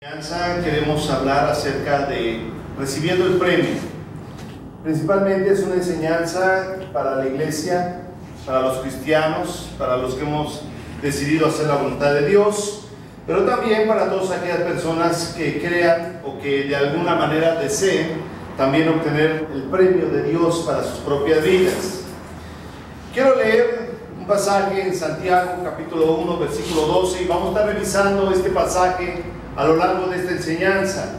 Queremos hablar acerca de recibiendo el premio. Principalmente es una enseñanza para la iglesia, para los cristianos, para los que hemos decidido hacer la voluntad de Dios, pero también para todas aquellas personas que crean o que de alguna manera deseen también obtener el premio de Dios para sus propias vidas. Quiero leer un pasaje en Santiago capítulo 1 versículo 12 y vamos a estar revisando este pasaje a lo largo de esta enseñanza.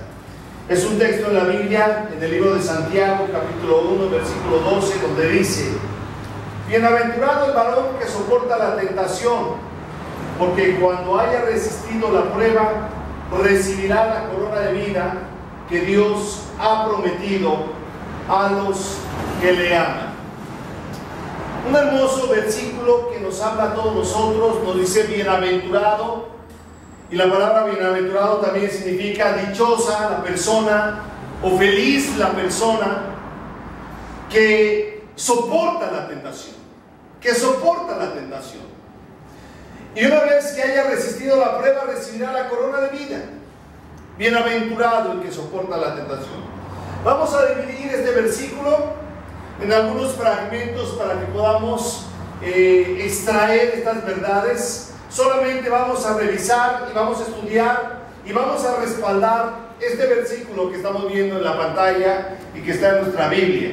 Es un texto en la Biblia, en el libro de Santiago, capítulo 1, versículo 12, donde dice: bienaventurado el varón que soporta la tentación, porque cuando haya resistido la prueba, recibirá la corona de vida que Dios ha prometido a los que le aman. Un hermoso versículo que nos habla a todos nosotros, nos dice bienaventurado. Y la palabra bienaventurado también significa dichosa la persona o feliz la persona que soporta la tentación, Y una vez que haya resistido la prueba, recibirá la corona de vida. Bienaventurado el que soporta la tentación. Vamos a dividir este versículo en algunos fragmentos para que podamos extraer estas verdades. Solamente vamos a revisar y vamos a estudiar y vamos a respaldar este versículo que estamos viendo en la pantalla y que está en nuestra Biblia.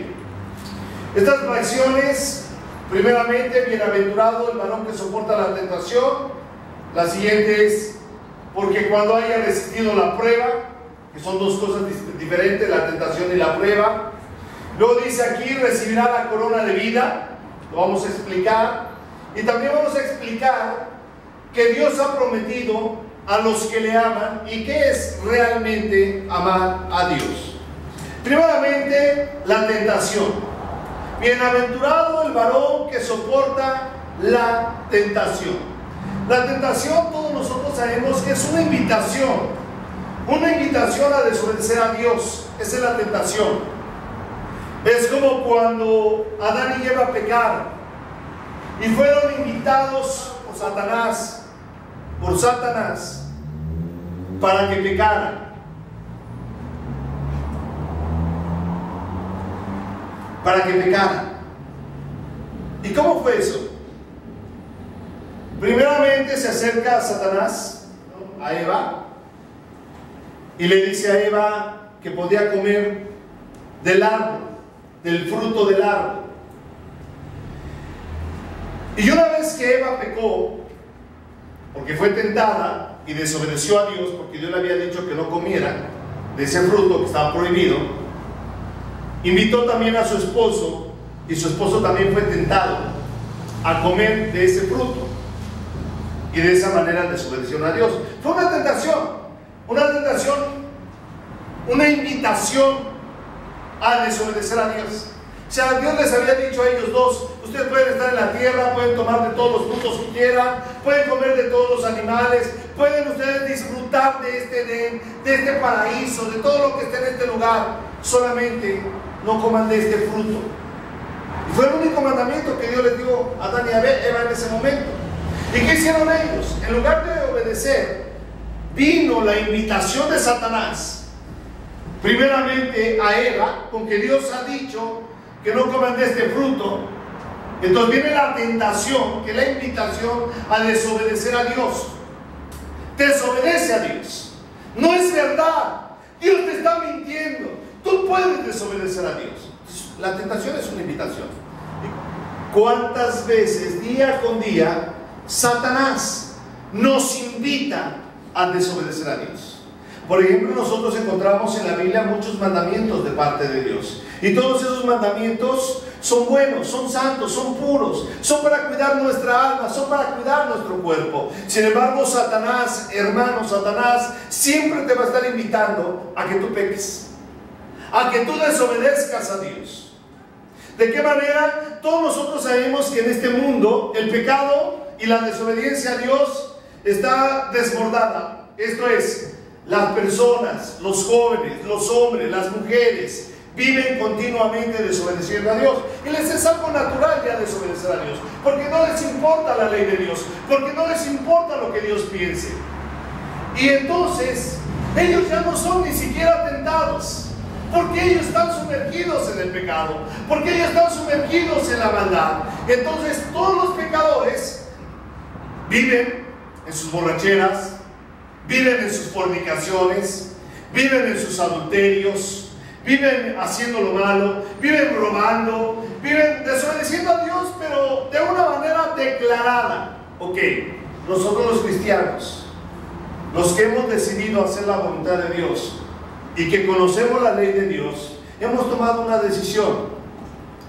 Estas fracciones, primeramente, bienaventurado el varón que soporta la tentación. La siguiente es, porque cuando haya resistido la prueba, que son dos cosas diferentes, la tentación y la prueba. Luego dice aquí, recibirá la corona de vida. Lo vamos a explicar. Y también vamos a explicar que Dios ha prometido a los que le aman y qué es realmente amar a Dios. Primeramente, la tentación. Bienaventurado el varón que soporta la tentación. La tentación, todos nosotros sabemos que es una invitación a desobedecer a Dios. Esa es la tentación. Es como cuando Adán y Eva pecaron y fueron invitados por Satanás para que pecaran. ¿Y cómo fue eso? Primeramente se acerca a Satanás, a Eva, y le dice a Eva que podía comer del árbol, del fruto del árbol. Y una vez que Eva pecó, porque fue tentada y desobedeció a Dios, porque Dios le había dicho que no comiera de ese fruto que estaba prohibido, invitó también a su esposo, y su esposo también fue tentado a comer de ese fruto, y de esa manera desobedeció a Dios. Fue una tentación, una invitación a desobedecer a Dios. O sea, Dios les había dicho a ellos dos: ustedes pueden estar en la tierra, pueden tomar de todos los frutos que quieran, pueden comer de todos los animales, pueden ustedes disfrutar de este Edén, de este paraíso, de todo lo que está en este lugar, solamente no coman de este fruto. Y fue el único mandamiento que Dios les dio a Adán y a Eva en ese momento. ¿Y qué hicieron ellos? En lugar de obedecer, vino la invitación de Satanás, primeramente a Eva, con que Dios ha dicho que no coman de este fruto. Entonces viene la tentación, que es la invitación a desobedecer a Dios. Desobedece a Dios. No es verdad. Dios te está mintiendo. Tú puedes desobedecer a Dios. La tentación es una invitación. ¿Cuántas veces, día con día, Satanás nos invita a desobedecer a Dios? Por ejemplo, nosotros encontramos en la Biblia muchos mandamientos de parte de Dios. Y todos esos mandamientos son buenos, son santos, son puros, son para cuidar nuestra alma, son para cuidar nuestro cuerpo. Sin embargo, Satanás siempre te va a estar invitando a que tú peques, a que tú desobedezcas a Dios. ¿De qué manera? Todos nosotros sabemos que en este mundo el pecado y la desobediencia a Dios está desbordada. Esto es, las personas, los jóvenes, los hombres, las mujeres viven continuamente desobedeciendo a Dios, y les es algo natural ya desobedecer a Dios, porque no les importa la ley de Dios, porque no les importa lo que Dios piense. Y entonces Ellos ya no son ni siquiera tentados, porque ellos están sumergidos en el pecado, porque ellos están sumergidos en la maldad. Entonces todos los pecadores viven en sus borracheras, viven en sus fornicaciones, viven en sus adulterios, viven haciendo lo malo, viven robando, viven desobedeciendo a Dios, pero de una manera declarada. Ok, nosotros los cristianos, los que hemos decidido hacer la voluntad de Dios y que conocemos la ley de Dios, hemos tomado una decisión: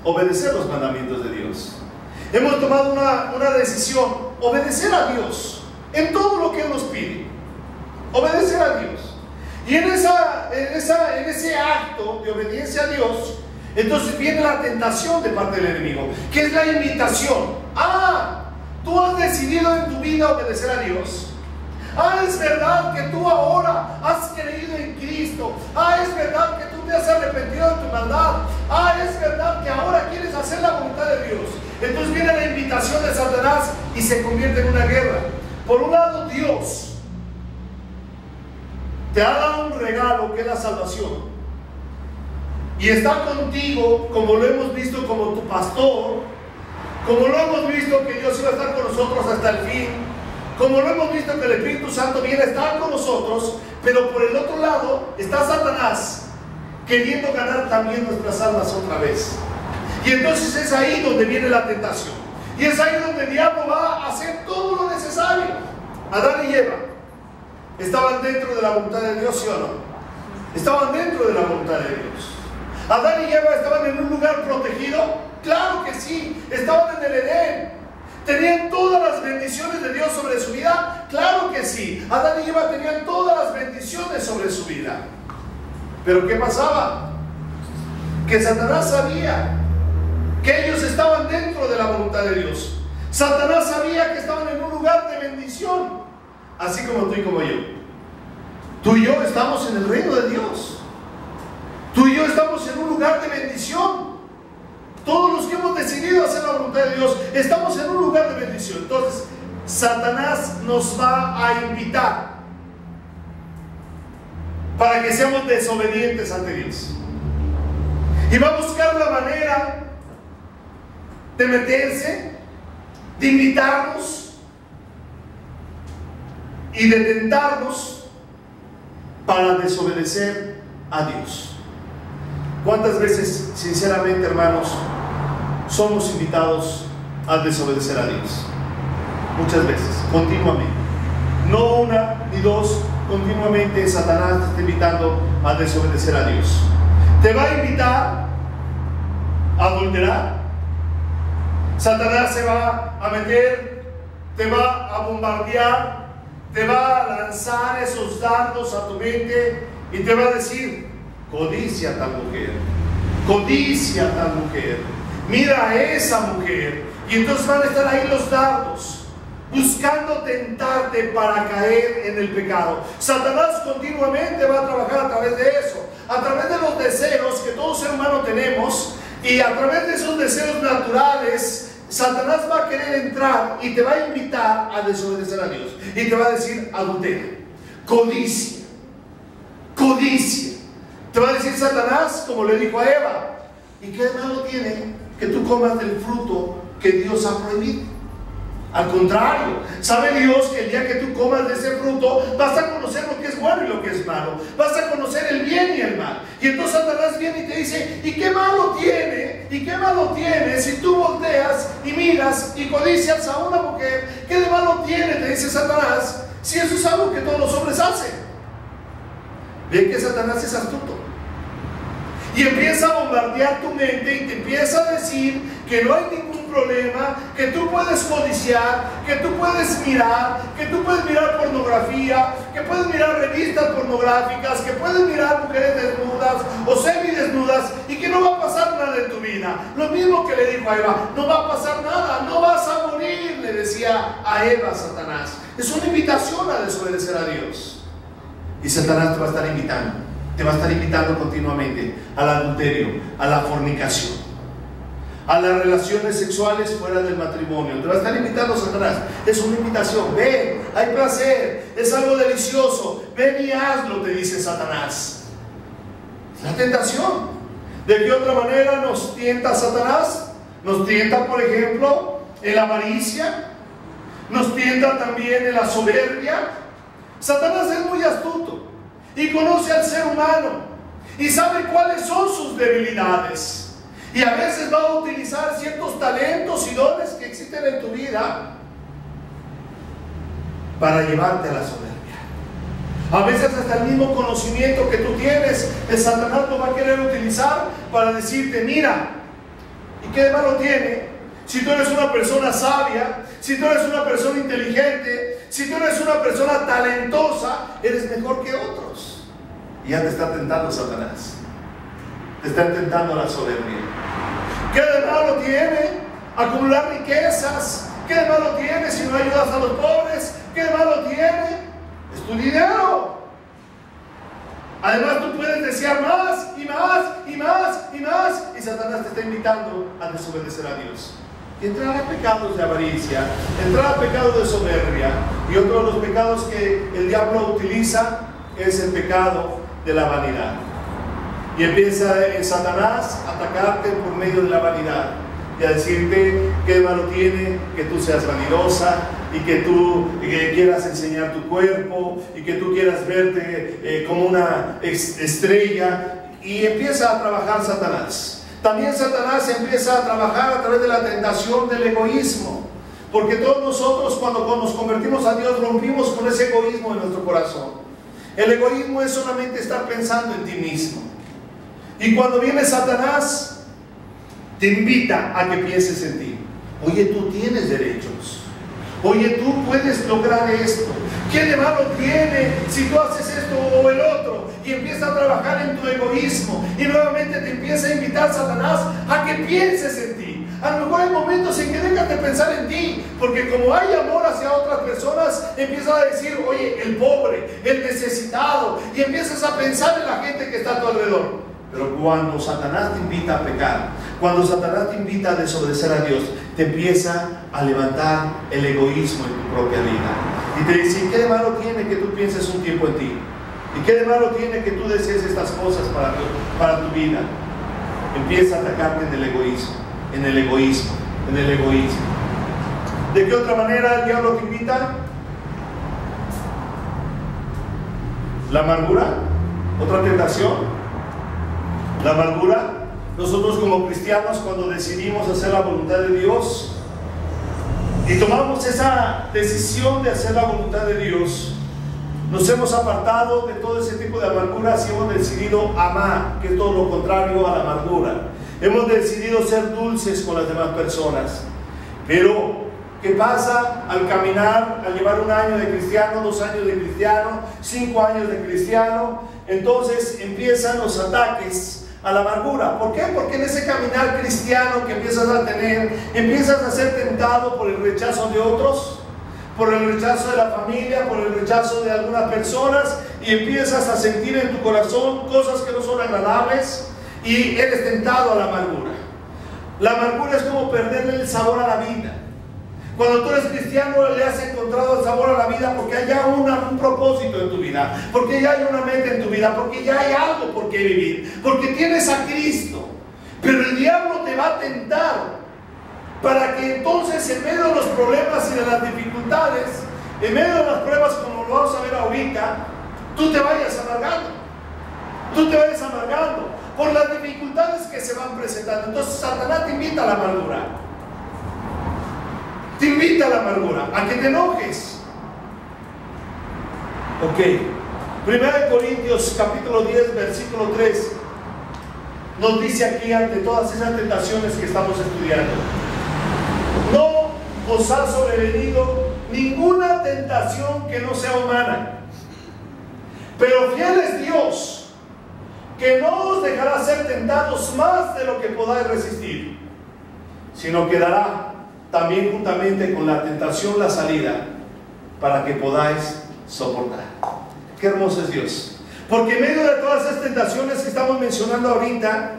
obedecer los mandamientos de Dios. Hemos tomado una decisión: obedecer a Dios en todo lo que Él nos pide. Obedecer a Dios. Y en ese acto de obediencia a Dios, entonces viene la tentación de parte del enemigo, que es la invitación. Tú has decidido en tu vida obedecer a Dios. Es verdad que tú ahora has creído en Cristo. Es verdad que tú te has arrepentido de tu maldad. Es verdad que ahora quieres hacer la voluntad de Dios. Entonces viene la invitación de Satanás y se convierte en una guerra. Por un lado, Dios te ha dado un regalo que es la salvación, y está contigo, como lo hemos visto, como tu pastor, como lo hemos visto que Dios iba a estar con nosotros hasta el fin, como lo hemos visto que el Espíritu Santo viene a estar con nosotros. Pero por el otro lado está Satanás, queriendo ganar también nuestras almas otra vez. Y entonces es ahí donde viene la tentación, y es ahí donde el diablo va a hacer todo lo necesario. Adán y Eva estaban dentro de la voluntad de Dios, ¿sí o no? Estaban dentro de la voluntad de Dios. Adán y Eva estaban en un lugar protegido, claro que sí. Estaban en el Edén. ¿Tenían todas las bendiciones de Dios sobre su vida? Claro que sí. Adán y Eva tenían todas las bendiciones sobre su vida. Pero ¿qué pasaba? Que Satanás sabía que ellos estaban dentro de la voluntad de Dios. Satanás sabía que estaban en un lugar de bendición, así como tú y como yo. Tú y yo estamos en el reino de Dios. Tú y yo estamos en un lugar de bendición. Todos los que hemos decidido hacer la voluntad de Dios, estamos en un lugar de bendición. Entonces, Satanás nos va a invitar para que seamos desobedientes ante Dios. Y va a buscar la manera de meterse, de invitarnos y de tentarnos para desobedecer a Dios. ¿Cuántas veces, sinceramente, hermanos, somos invitados a desobedecer a Dios? Muchas veces, continuamente. No una ni dos, continuamente Satanás te está invitando a desobedecer a Dios. Te va a invitar a adulterar. Satanás se va a meter, te va a bombardear, te va a lanzar esos dardos a tu mente y te va a decir: codicia a tal mujer, codicia a tal mujer, mira a esa mujer. Y entonces van a estar ahí los dardos, buscando tentarte para caer en el pecado. Satanás continuamente va a trabajar a través de eso, a través de los deseos que todo ser humano tenemos, y a través de esos deseos naturales. Satanás va a querer entrar y te va a invitar a desobedecer a Dios, y te va a decir: adultera, codicia, codicia. Te va a decir Satanás, como le dijo a Eva: ¿y qué malo tiene que tú comas del fruto que Dios ha prohibido? Al contrario, sabe Dios que el día que tú comas de ese fruto vas a conocer lo que es bueno y lo que es malo, vas a conocer el bien y el mal. Y entonces Satanás viene y te dice: ¿y qué malo tiene? ¿Y qué malo tiene si tú volteas y miras y codicias a una mujer? ¿Qué de malo tiene? Te dice Satanás, si eso es algo que todos los hombres hacen. Ven que Satanás es astuto y empieza a bombardear tu mente y te empieza a decir que no hay ningún problema, que tú puedes codiciar, que tú puedes mirar pornografía, que puedes mirar revistas pornográficas, que puedes mirar mujeres desnudas o semidesnudas, y que no va a pasar nada en tu vida. Lo mismo que le dijo a Eva: no va a pasar nada, no vas a morir, le decía a Eva Satanás. Es una invitación a desobedecer a Dios. Y Satanás te va a estar invitando, te va a estar invitando continuamente al adulterio, a la fornicación, a las relaciones sexuales fuera del matrimonio. Te va a estar invitando Satanás. Es una invitación. Ven, hay placer, es algo delicioso. Ven y hazlo, te dice Satanás. La tentación. ¿De qué otra manera nos tienta Satanás? Nos tienta, por ejemplo, en la avaricia. Nos tienta también en la soberbia. Satanás es muy astuto y conoce al ser humano y sabe cuáles son sus debilidades. Y a veces va a utilizar ciertos talentos y dones que existen en tu vida para llevarte a la soberbia. A veces hasta el mismo conocimiento que tú tienes, el Satanás lo va a querer utilizar para decirte, mira, ¿y qué de malo tiene? Si tú eres una persona sabia, si tú eres una persona inteligente, si tú eres una persona talentosa, eres mejor que otros. Y ya te está tentando Satanás. Te está tentando la soberbia. ¿Qué de malo tiene acumular riquezas? ¿Qué de malo tiene si no ayudas a los pobres? ¿Qué de malo tiene? Es tu dinero. Además tú puedes desear más y más y más y más, y Satanás te está invitando a desobedecer a Dios. Y entrar a pecados de avaricia, entrar a pecados de soberbia. Y otro de los pecados que el diablo utiliza es el pecado de la vanidad. Y empieza Satanás a atacarte por medio de la vanidad y a decirte qué malo tiene que tú seas vanidosa y que tú quieras enseñar tu cuerpo y que tú quieras verte como una estrella. Y empieza a trabajar Satanás. También Satanás empieza a trabajar a través de la tentación del egoísmo, porque todos nosotros cuando nos convertimos a Dios rompimos con ese egoísmo en nuestro corazón. El egoísmo es solamente estar pensando en ti mismo. Y cuando viene Satanás, te invita a que pienses en ti. Oye, tú tienes derechos. Oye, tú puedes lograr esto. ¿Qué de malo tiene si tú haces esto o el otro? Y empieza a trabajar en tu egoísmo. Y nuevamente te empieza a invitar Satanás a que pienses en ti. A lo mejor hay momentos en que dejas de pensar en ti, porque como hay amor hacia otras personas, empiezas a decir, oye, el pobre, el necesitado, y empiezas a pensar en la gente que está a tu alrededor. Pero cuando Satanás te invita a pecar, cuando Satanás te invita a desobedecer a Dios, te empieza a levantar el egoísmo en tu propia vida. Y te dice, ¿qué de malo tiene que tú pienses un tiempo en ti? ¿Y qué de malo tiene que tú desees estas cosas para tu vida? Empieza a atacarte en el egoísmo, en el egoísmo, en el egoísmo. ¿De qué otra manera el diablo te invita? La amargura, otra tentación. La amargura. Nosotros como cristianos, cuando decidimos hacer la voluntad de Dios y tomamos esa decisión de hacer la voluntad de Dios, nos hemos apartado de todo ese tipo de amarguras y hemos decidido amar, que es todo lo contrario a la amargura. Hemos decidido ser dulces con las demás personas. Pero ¿qué pasa al caminar, al llevar 1 año de cristiano, 2 años de cristiano, 5 años de cristiano? Entonces empiezan los ataques a la amargura. ¿Por qué? Porque en ese caminar cristiano que empiezas a tener, empiezas a ser tentado por el rechazo de otros, por el rechazo de la familia, por el rechazo de algunas personas, y empiezas a sentir en tu corazón cosas que no son agradables y eres tentado a la amargura. La amargura es como perderle el sabor a la vida. Cuando tú eres cristiano le has encontrado el sabor a la vida porque hay ya un propósito en tu vida, porque ya hay una meta en tu vida, porque ya hay algo por qué vivir, porque tienes a Cristo. Pero el diablo te va a tentar para que entonces en medio de los problemas y de las dificultades, en medio de las pruebas como lo vamos a ver ahorita, tú te vayas amargando. Tú te vayas amargando por las dificultades que se van presentando. Entonces Satanás te invita a la amargura. Te invita a la amargura, a que te enojes. Ok. 1 Corintios capítulo 10, versículo 3 nos dice aquí, ante todas esas tentaciones que estamos estudiando: no os ha sobrevenido ninguna tentación que no sea humana, pero fiel es Dios, que no os dejará ser tentados más de lo que podáis resistir, sino que dará también juntamente con la tentación la salida, para que podáis soportar. Qué hermoso es Dios, porque en medio de todas esas tentaciones que estamos mencionando ahorita,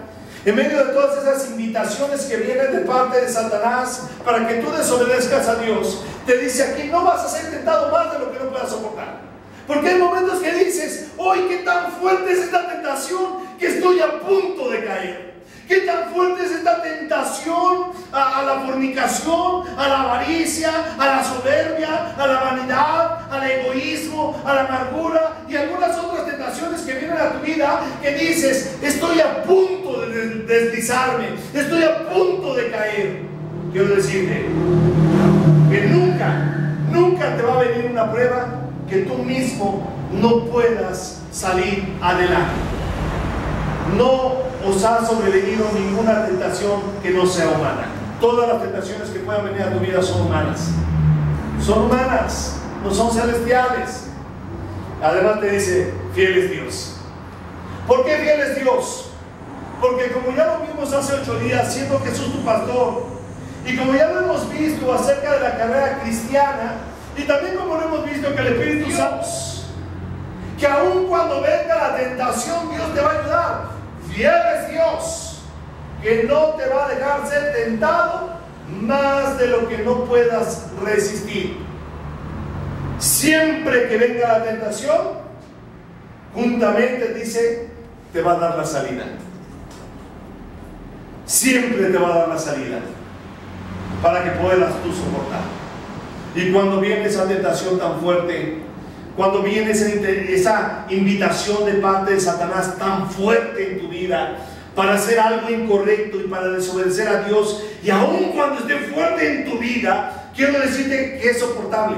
En medio de todas esas invitaciones que vienen de parte de Satanás para que tú desobedezcas a Dios, te dice aquí: no vas a ser tentado más de lo que no puedas soportar. Porque hay momentos que dices: hoy, qué tan fuerte es esta tentación que estoy a punto de caer. Qué tan fuerte es esta tentación a la fornicación, a la avaricia, a la soberbia, a la vanidad, al egoísmo, a la amargura y algunas otras tentaciones que vienen a tu vida, que dices: estoy a punto de deslizarme, estoy a punto de caer. Quiero decirte que nunca te va a venir una prueba que tú mismo no puedas salir adelante. No os ha sobrevenido ninguna tentación que no sea humana. Todas las tentaciones que puedan venir a tu vida son humanas. Son humanas, no son celestiales. Además te dice: fiel es Dios. ¿Por qué fiel es Dios? Porque como ya lo vimos hace 8 días, siendo Jesús tu pastor, y como ya lo hemos visto acerca de la carrera cristiana, y también como lo hemos visto que el Espíritu Santo, que aun cuando venga la tentación, Dios te va a ayudar. Fiel es Dios, que no te va a dejar ser tentado más de lo que no puedas resistir. Siempre que venga la tentación, juntamente dice: te va a dar la salida. Siempre te va a dar la salida para que puedas tú soportar. Y cuando viene esa tentación tan fuerte, cuando viene esa invitación de parte de Satanás tan fuerte en tu vida para hacer algo incorrecto y para desobedecer a Dios, y aun cuando esté fuerte en tu vida, quiero decirte que es soportable,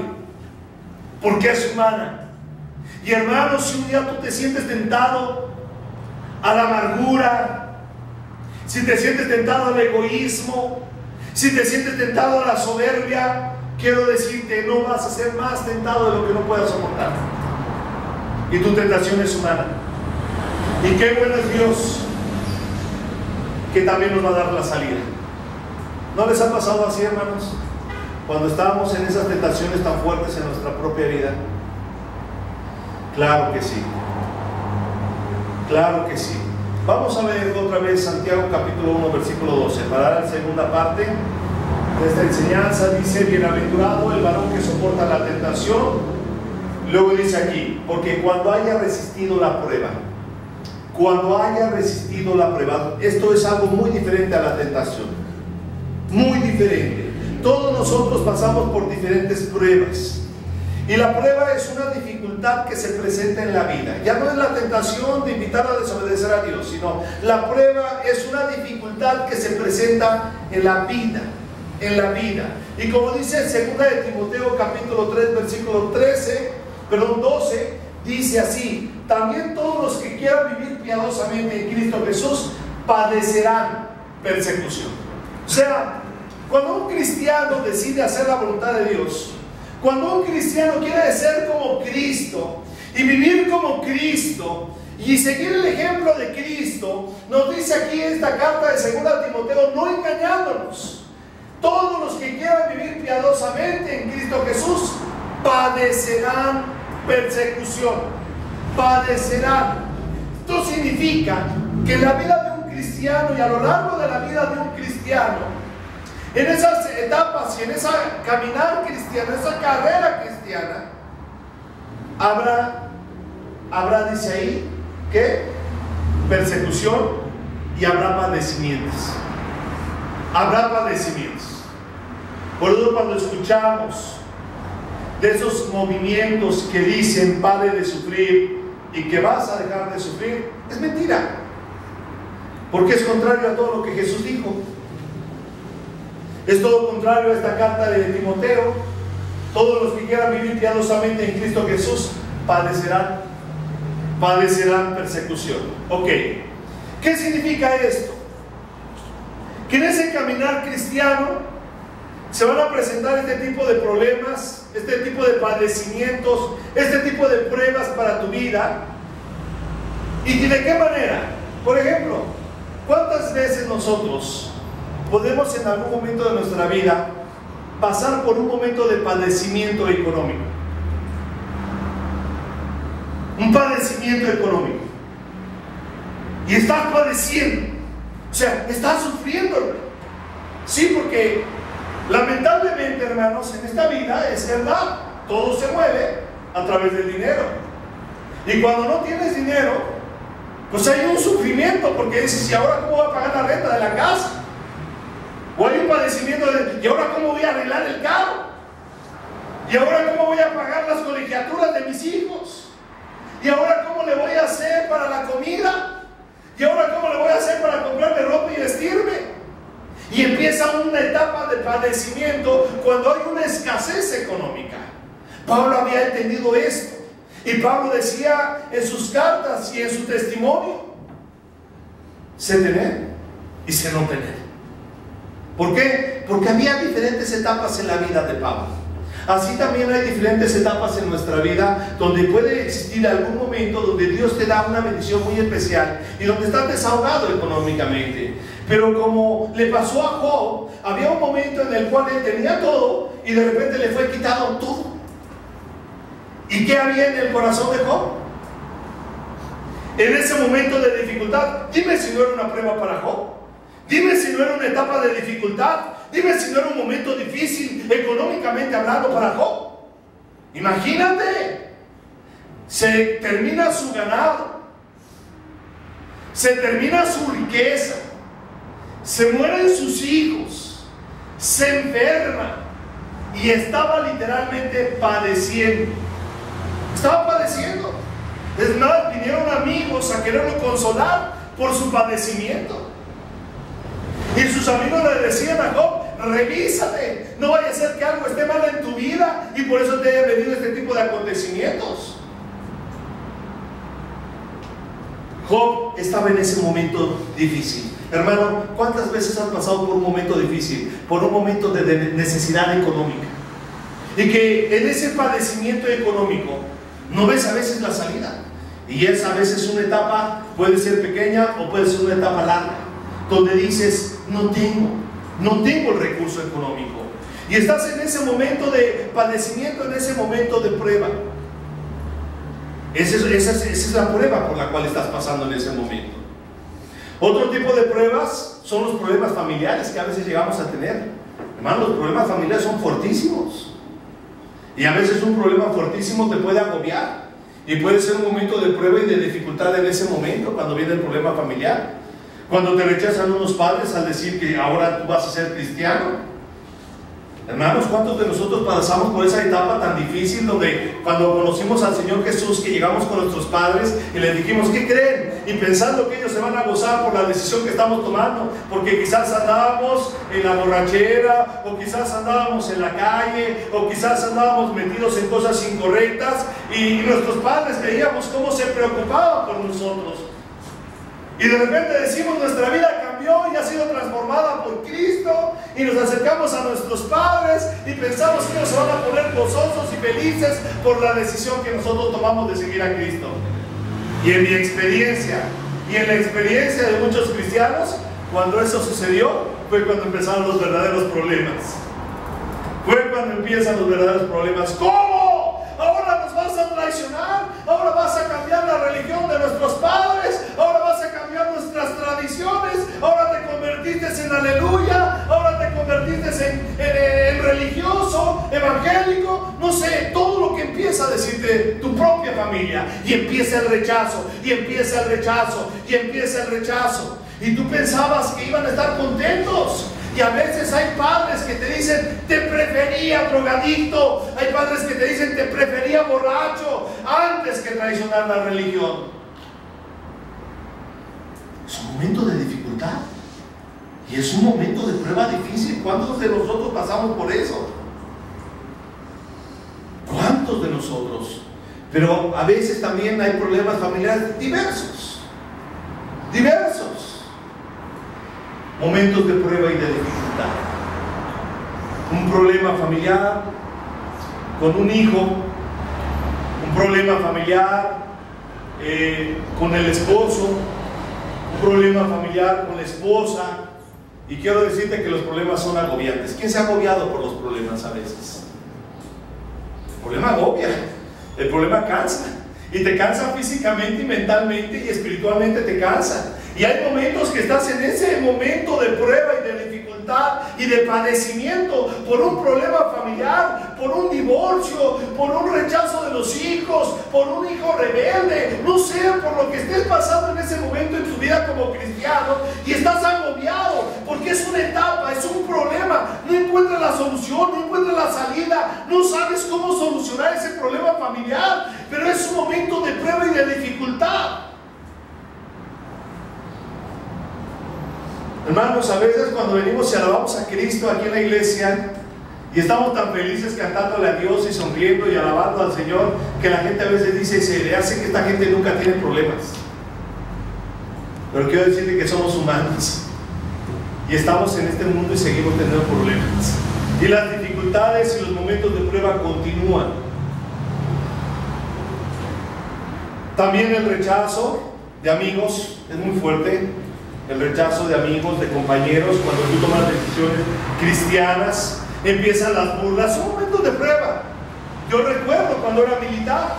porque es humana. Y hermano, si un día tú te sientes tentado a la amargura, si te sientes tentado al egoísmo, si te sientes tentado a la soberbia, quiero decirte: no vas a ser más tentado de lo que no puedas soportar. Y tu tentación es humana. Y qué bueno es Dios, que también nos va a dar la salida. ¿No les ha pasado así, hermanos? Cuando estábamos en esas tentaciones tan fuertes en nuestra propia vida. Claro que sí. Claro que sí. Vamos a ver otra vez Santiago capítulo 1 versículo 12 para dar la segunda parte de esta enseñanza. Dice: bienaventurado el varón que soporta la tentación. Luego dice aquí: porque cuando haya resistido la prueba, esto es algo muy diferente a la tentación, muy diferente. Todos nosotros pasamos por diferentes pruebas, y la prueba es una dificultad que se presenta en la vida. Ya no es la tentación de invitar a desobedecer a Dios, sino la prueba es una dificultad que se presenta en la vida. Y como dice en 2 de Timoteo capítulo 3 versículo 12, dice así: también todos los que quieran vivir piadosamente en Cristo Jesús padecerán persecución. O sea, cuando un cristiano decide hacer la voluntad de Dios, cuando un cristiano quiere ser como Cristo y vivir como Cristo y seguir el ejemplo de Cristo, nos dice aquí en esta carta de 2 Timoteo: no engañándonos, todos los que quieran vivir piadosamente en Cristo Jesús padecerán persecución. Padecerán. Esto significa que en la vida de un cristiano y a lo largo de la vida de un cristiano, en esas etapas y en esa caminar cristiana, esa carrera cristiana, habrá, dice ahí, ¿qué? Persecución, y habrá padecimientos. Habrá padecimientos. Por eso cuando escuchamos de esos movimientos que dicen: pare de sufrir y que vas a dejar de sufrir, es mentira, porque es contrario a todo lo que Jesús dijo. Es todo contrario a esta carta de Timoteo. Todos los que quieran vivir piadosamente en Cristo Jesús padecerán persecución. Ok, ¿qué significa esto? Que en ese caminar cristiano se van a presentar este tipo de problemas, este tipo de padecimientos, este tipo de pruebas para tu vida. ¿Y de qué manera? Por ejemplo, ¿cuántas veces nosotros podemos en algún momento de nuestra vida pasar por un momento de padecimiento económico? Un padecimiento económico. Y estás padeciendo. O sea, está sufriendo. Sí, porque lamentablemente, hermanos, en esta vida es verdad, todo se mueve a través del dinero. Y cuando no tienes dinero, pues hay un sufrimiento, porque dices, ¿y ahora cómo voy a pagar la renta de la casa? O hay un padecimiento de, ¿y ahora cómo voy a arreglar el carro? ¿Y ahora cómo voy a pagar las colegiaturas de mis hijos? ¿Y ahora cómo le voy a hacer para la comida? ¿Y ahora cómo le voy a hacer para comprarme ropa y vestirme? Y empieza una etapa de padecimiento cuando hay una escasez económica. Pablo había entendido esto. Y Pablo decía en sus cartas y en su testimonio: sé tener y sé no tener. ¿Por qué? Porque había diferentes etapas en la vida de Pablo. Así también hay diferentes etapas en nuestra vida donde puede existir algún momento donde Dios te da una bendición muy especial y donde estás desahogado económicamente. Pero como le pasó a Job, había un momento en el cual él tenía todo y de repente le fue quitado todo. ¿Y qué había en el corazón de Job? En ese momento de dificultad, dime si no era una prueba para Job. Dime si no era una etapa de dificultad. Dime si no era un momento difícil económicamente hablando para Job. Imagínate, se termina su ganado, se termina su riqueza, se mueren sus hijos, se enferma y estaba literalmente padeciendo. Estaba padeciendo. Es más, vinieron amigos a quererlo consolar por su padecimiento. Y sus amigos le decían a Job: revísate, no vaya a ser que algo esté mal en tu vida y por eso te hayan venido este tipo de acontecimientos. Job estaba en ese momento difícil. Hermano, ¿cuántas veces has pasado por un momento difícil? Por un momento de necesidad económica. Y que en ese padecimiento económico no ves a veces la salida. Y es a veces una etapa, puede ser pequeña o puede ser una etapa larga, donde dices: no tengo el recurso económico. Y estás en ese momento de padecimiento, en ese momento de prueba. Esa es la prueba por la cual estás pasando en ese momento. Otro tipo de pruebas son los problemas familiares que a veces llegamos a tener. Hermano, los problemas familiares son fortísimos. Y a veces un problema fortísimo te puede agobiar. Y puede ser un momento de prueba y de dificultad en ese momento, cuando viene el problema familiar. Cuando te rechazan unos padres al decir que ahora tú vas a ser cristiano. Hermanos, ¿cuántos de nosotros pasamos por esa etapa tan difícil donde cuando conocimos al Señor Jesús, que llegamos con nuestros padres y les dijimos: ¿qué creen? Y pensando que ellos se van a gozar por la decisión que estamos tomando, porque quizás andábamos en la borrachera, o quizás andábamos en la calle, o quizás andábamos metidos en cosas incorrectas, y nuestros padres veíamos cómo se preocupaban por nosotros. Y de repente decimos: nuestra vida cambió y ha sido transformada por Cristo, y nos acercamos a nuestros padres y pensamos que ellos se van a poner gozosos y felices por la decisión que nosotros tomamos de seguir a Cristo. Y en mi experiencia, y en la experiencia de muchos cristianos, cuando eso sucedió, fue cuando empezaron los verdaderos problemas. Fue cuando empiezan los verdaderos problemas. ¿Cómo? ¿Ahora nos vas a traicionar? ¿Ahora vas a cambiar la religión de nuestros padres? ¿Ahora vas a cambiar nuestras tradiciones? ¿Ahora te convertiste en aleluya? ¿Ahora te convertiste en religioso, evangélico? No sé, todo lo que empieza a decirte tu propia familia. Y empieza el rechazo, y empieza el rechazo, y empieza el rechazo. Y tú pensabas que iban a estar contentos. Y a veces hay padres que te dicen: te prefería drogadicto. Hay padres que te dicen: te prefería borracho antes que traicionar la religión. Es un momento de dificultad y es un momento de prueba difícil. ¿Cuántos de nosotros pasamos por eso? ¿Cuántos de nosotros? Pero a veces también hay problemas familiares diversos. Momentos de prueba y de dificultad. Un problema familiar con un hijo, un problema familiar con el esposo, un problema familiar con la esposa. Y quiero decirte que los problemas son agobiantes. ¿Quién se ha agobiado por los problemas a veces? El problema agobia, el problema cansa. Y te cansa físicamente y mentalmente y espiritualmente te cansa. Y hay momentos que estás en ese momento de prueba y de dificultad y de padecimiento por un problema familiar, por un divorcio, por un rechazo de los hijos, por un hijo rebelde, no sé, por lo que estés pasando en ese momento en tu vida como cristiano, y estás agobiado porque es una etapa, es un problema, no encuentras la solución, no encuentras la salida, no sabes cómo solucionar ese problema familiar, pero es un momento de prueba y de dificultad. Hermanos, a veces cuando venimos y alabamos a Cristo aquí en la iglesia y estamos tan felices cantándole a Dios y sonriendo y alabando al Señor, que la gente a veces dice, se le hace que esta gente nunca tiene problemas. Pero quiero decirle que somos humanos y estamos en este mundo y seguimos teniendo problemas, y las dificultades y los momentos de prueba continúan. También el rechazo de amigos es muy fuerte. El rechazo de amigos, de compañeros, cuando tú tomas decisiones cristianas, empiezan las burlas, son momentos de prueba. Yo recuerdo cuando era militar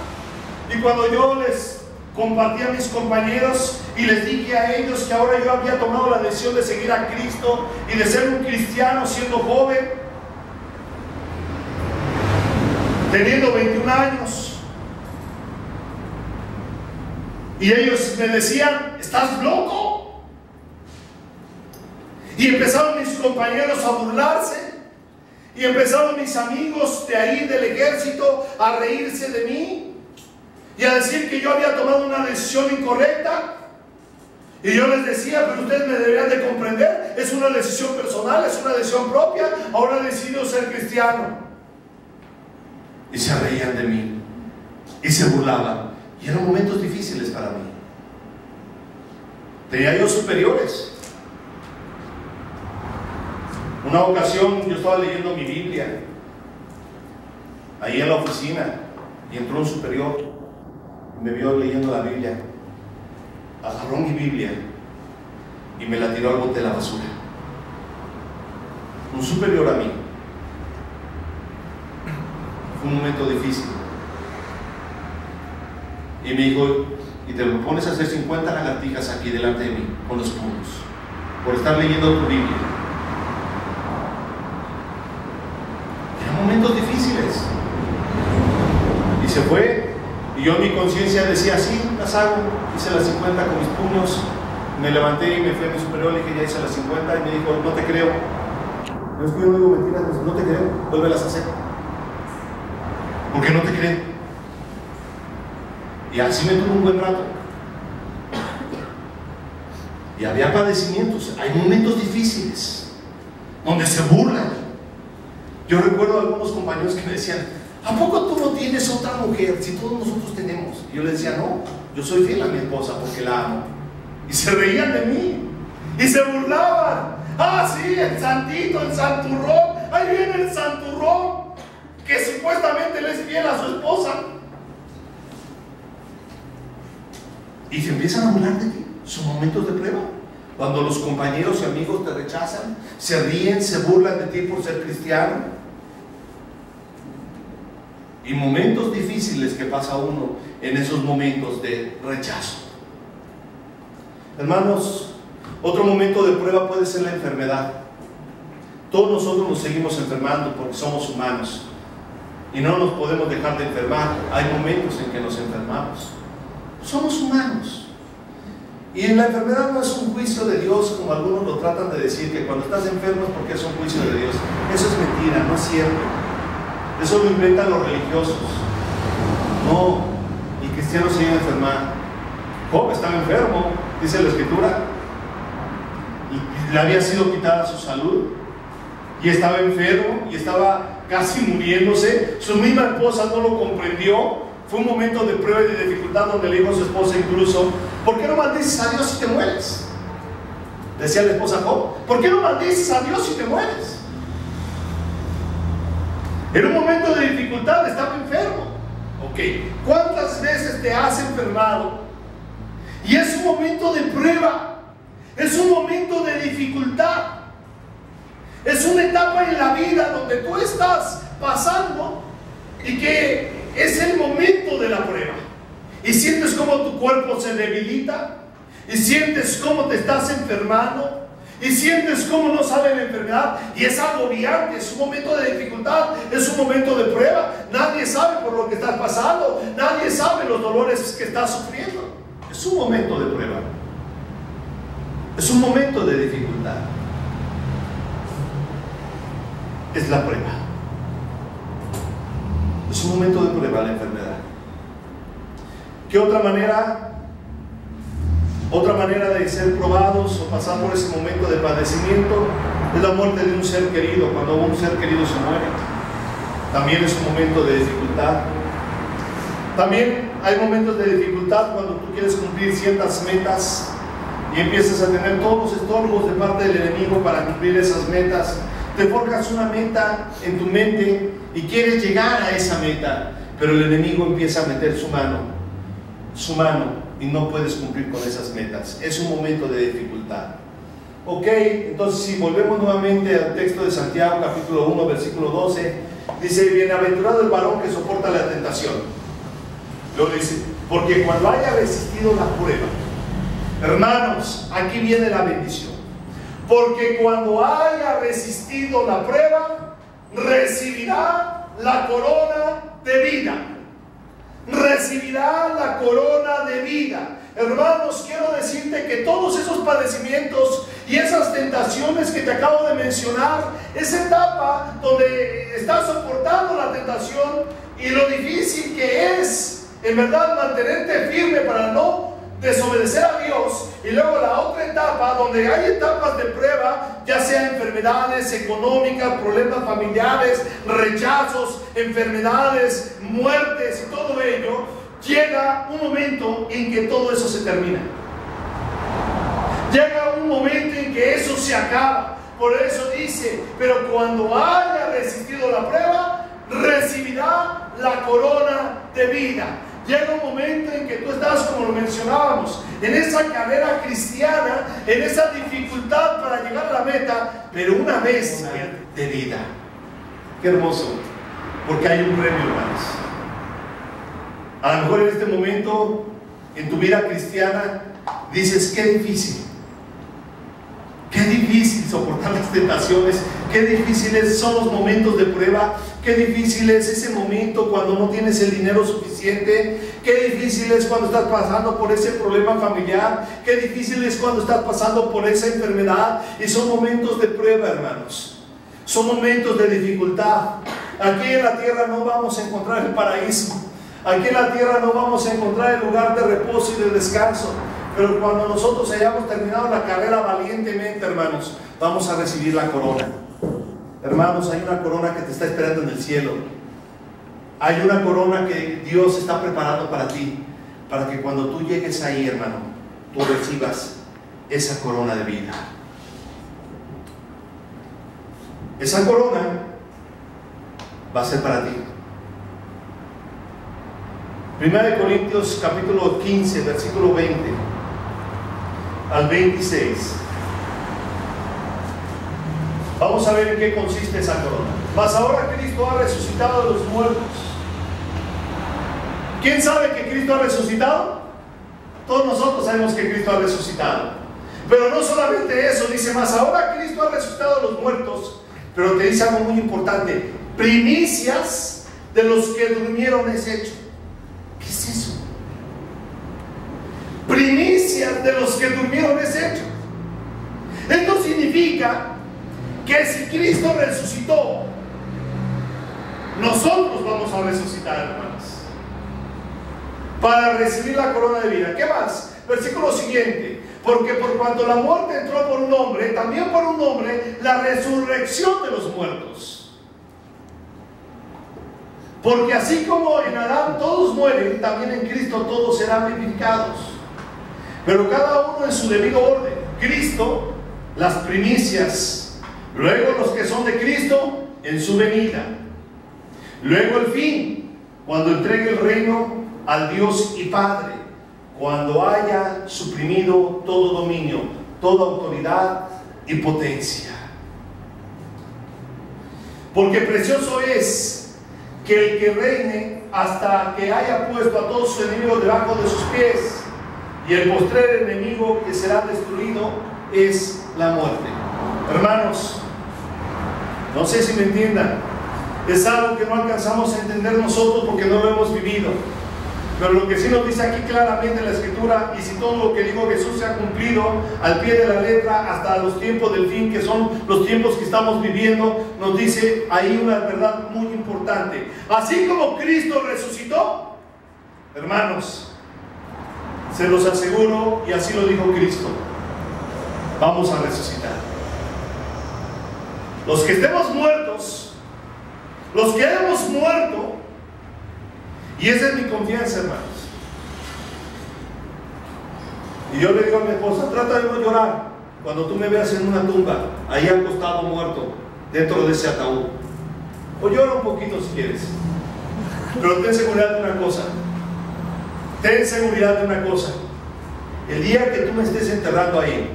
y cuando yo les compartí a mis compañeros y les dije a ellos que ahora yo había tomado la decisión de seguir a Cristo y de ser un cristiano siendo joven, teniendo 21 años. Y ellos me decían, ¿estás loco? Y empezaron mis compañeros a burlarse, y empezaron mis amigos de ahí del ejército a reírse de mí y a decir que yo había tomado una decisión incorrecta. Y yo les decía, pero ustedes me deberían de comprender, es una decisión personal, es una decisión propia, ahora decido ser cristiano. Y se reían de mí y se burlaban, y eran momentos difíciles para mí. Tenía yo superiores. Una ocasión yo estaba leyendo mi Biblia ahí en la oficina y entró un superior y me vio leyendo la Biblia, agarró mi Biblia y me la tiró al bote de la basura. Un superior a mí. Fue un momento difícil y me dijo, y te pones a hacer 50 lagartijas aquí delante de mí con los puños por estar leyendo tu Biblia. Momentos difíciles. Y se fue, y yo en mi conciencia decía, sí, las hago. Hice las 50 con mis puños, me levanté y me fui a mi superior, le dije, ya hice las 50, y me dijo, no te creo. No es que yo no digo mentiras, no te creo, vuélvelas a hacer. Porque no te creo. Y así me tuvo un buen rato. Y había padecimientos, hay momentos difíciles donde se burlan. Yo recuerdo a algunos compañeros que me decían, ¿a poco tú no tienes otra mujer si todos nosotros tenemos? Y yo les decía, no, yo soy fiel a mi esposa porque la amo. Y se reían de mí y se burlaban. Ah, sí, el santito, el santurrón, ahí viene el santurrón que supuestamente le es fiel a su esposa. Y se empiezan a burlar de ti. Son momentos de prueba. Cuando los compañeros y amigos te rechazan, se ríen, se burlan de ti por ser cristiano. Y momentos difíciles que pasa uno en esos momentos de rechazo. Hermanos, otro momento de prueba puede ser la enfermedad. Todos nosotros nos seguimos enfermando porque somos humanos y no nos podemos dejar de enfermar. Hay momentos en que nos enfermamos. Somos humanos. Y la enfermedad no es un juicio de Dios, como algunos lo tratan de decir, que cuando estás enfermo es porque es un juicio de Dios. Eso es mentira, no es cierto. Eso lo inventan los religiosos. No, el cristiano se llega a enfermar. Job estaba enfermo, dice la Escritura, y le había sido quitada su salud, y estaba enfermo, y estaba casi muriéndose. Su misma esposa no lo comprendió. Fue un momento de prueba y de dificultad donde le dijo a su esposa incluso, ¿por qué no maldices a Dios si te mueres? Decía la esposa Job, ¿por qué no maldices a Dios si te mueres? En un momento de dificultad estaba enfermo. Ok, ¿cuántas veces te has enfermado? Y es un momento de prueba, es un momento de dificultad, es una etapa en la vida donde tú estás pasando y que es el momento de la prueba. y sientes cómo tu cuerpo se debilita, y sientes cómo te estás enfermando, y sientes cómo no sale la enfermedad, y es agobiante, es un momento de dificultad, es un momento de prueba. Nadie sabe por lo que estás pasando, nadie sabe los dolores que estás sufriendo. Es un momento de prueba, es un momento de dificultad, es la prueba, es un momento de prueba la enfermedad. ¿Qué otra manera? Otra manera de ser probados o pasar por ese momento de padecimiento es la muerte de un ser querido. Cuando un ser querido se muere, también es un momento de dificultad. También hay momentos de dificultad cuando tú quieres cumplir ciertas metas y empiezas a tener todos los estorbos de parte del enemigo para cumplir esas metas. Te forjas una meta en tu mente y quieres llegar a esa meta, pero el enemigo empieza a meter su mano, y no puedes cumplir con esas metas. Es un momento de dificultad. Ok, entonces si volvemos nuevamente al texto de Santiago capítulo 1 versículo 12, dice: bienaventurado el varón que soporta la tentación. Luego dice: porque cuando haya resistido la prueba. Hermanos, aquí viene la bendición. Porque cuando haya resistido la prueba, recibirá la corona de vida. Recibirá la corona de vida. Hermanos, quiero decirte que todos esos padecimientos y esas tentaciones que te acabo de mencionar, esa etapa donde estás soportando la tentación y lo difícil que es en verdad mantenerte firme para no desobedecer a Dios, y luego la otra etapa donde hay etapas de prueba, ya sea enfermedades económicas, problemas familiares, rechazos, enfermedades, muertes y todo ello, llega un momento en que todo eso se termina. Llega un momento en que eso se acaba. Por eso dice: pero cuando haya resistido la prueba, recibirá la corona de vida. Llega un momento en que tú estás, como lo mencionábamos, en esa carrera cristiana, en esa dificultad para llegar a la meta, pero una vez de vida. Qué hermoso, porque hay un premio, hermanos. A lo mejor en este momento, en tu vida cristiana, dices: qué difícil soportar las tentaciones, qué difíciles son los momentos de prueba, qué difícil es ese momento cuando no tienes el dinero suficiente, qué difícil es cuando estás pasando por ese problema familiar, qué difícil es cuando estás pasando por esa enfermedad. Y son momentos de prueba, hermanos, son momentos de dificultad. Aquí en la tierra no vamos a encontrar el paraíso, aquí en la tierra no vamos a encontrar el lugar de reposo y de descanso. Pero cuando nosotros hayamos terminado la carrera valientemente, hermanos, vamos a recibir la corona. Hermanos, hay una corona que te está esperando en el cielo. Hay una corona que Dios está preparando para ti, para que cuando tú llegues ahí, hermano, tú recibas esa corona de vida. Esa corona va a ser para ti. 1 Corintios capítulo 15, versículo 20 al 26. Vamos a ver en qué consiste esa corona. Mas ahora Cristo ha resucitado de los muertos. ¿Quién sabe que Cristo ha resucitado? Todos nosotros sabemos que Cristo ha resucitado. Pero no solamente eso, dice: mas ahora Cristo ha resucitado de los muertos. Pero te dice algo muy importante: primicias de los que durmieron es hecho. ¿Qué es eso? Primicias de los que durmieron es hecho. Esto significa que si Cristo resucitó, nosotros vamos a resucitar, hermanos, para recibir la corona de vida. ¿Qué más? Versículo siguiente: porque por cuanto la muerte entró por un hombre, también por un hombre la resurrección de los muertos. Porque así como en Adán todos mueren, también en Cristo todos serán vivificados, pero cada uno en su debido orden. Cristo, las primicias; luego los que son de Cristo en su venida; luego el fin, cuando entregue el reino al Dios y Padre, cuando haya suprimido todo dominio, toda autoridad y potencia. Porque precioso es que el que reine hasta que haya puesto a todos sus enemigos debajo de sus pies. Y el postrer enemigo que será destruido es la muerte. Hermanos, no sé si me entiendan, es algo que no alcanzamos a entender nosotros porque no lo hemos vivido. Pero lo que sí nos dice aquí claramente en la Escritura, y si todo lo que dijo Jesús se ha cumplido al pie de la letra hasta los tiempos del fin, que son los tiempos que estamos viviendo, nos dice ahí una verdad muy importante. Así como Cristo resucitó, hermanos, se los aseguro, y así lo dijo Cristo, vamos a resucitar. Los que estemos muertos, los que hemos muerto, y esa es mi confianza, hermanos. Y yo le digo a mi esposa, trata de no llorar cuando tú me veas en una tumba, ahí acostado muerto, dentro de ese ataúd. O llora un poquito si quieres, pero ten seguridad de una cosa. Ten seguridad de una cosa. El día que tú me estés enterrando ahí,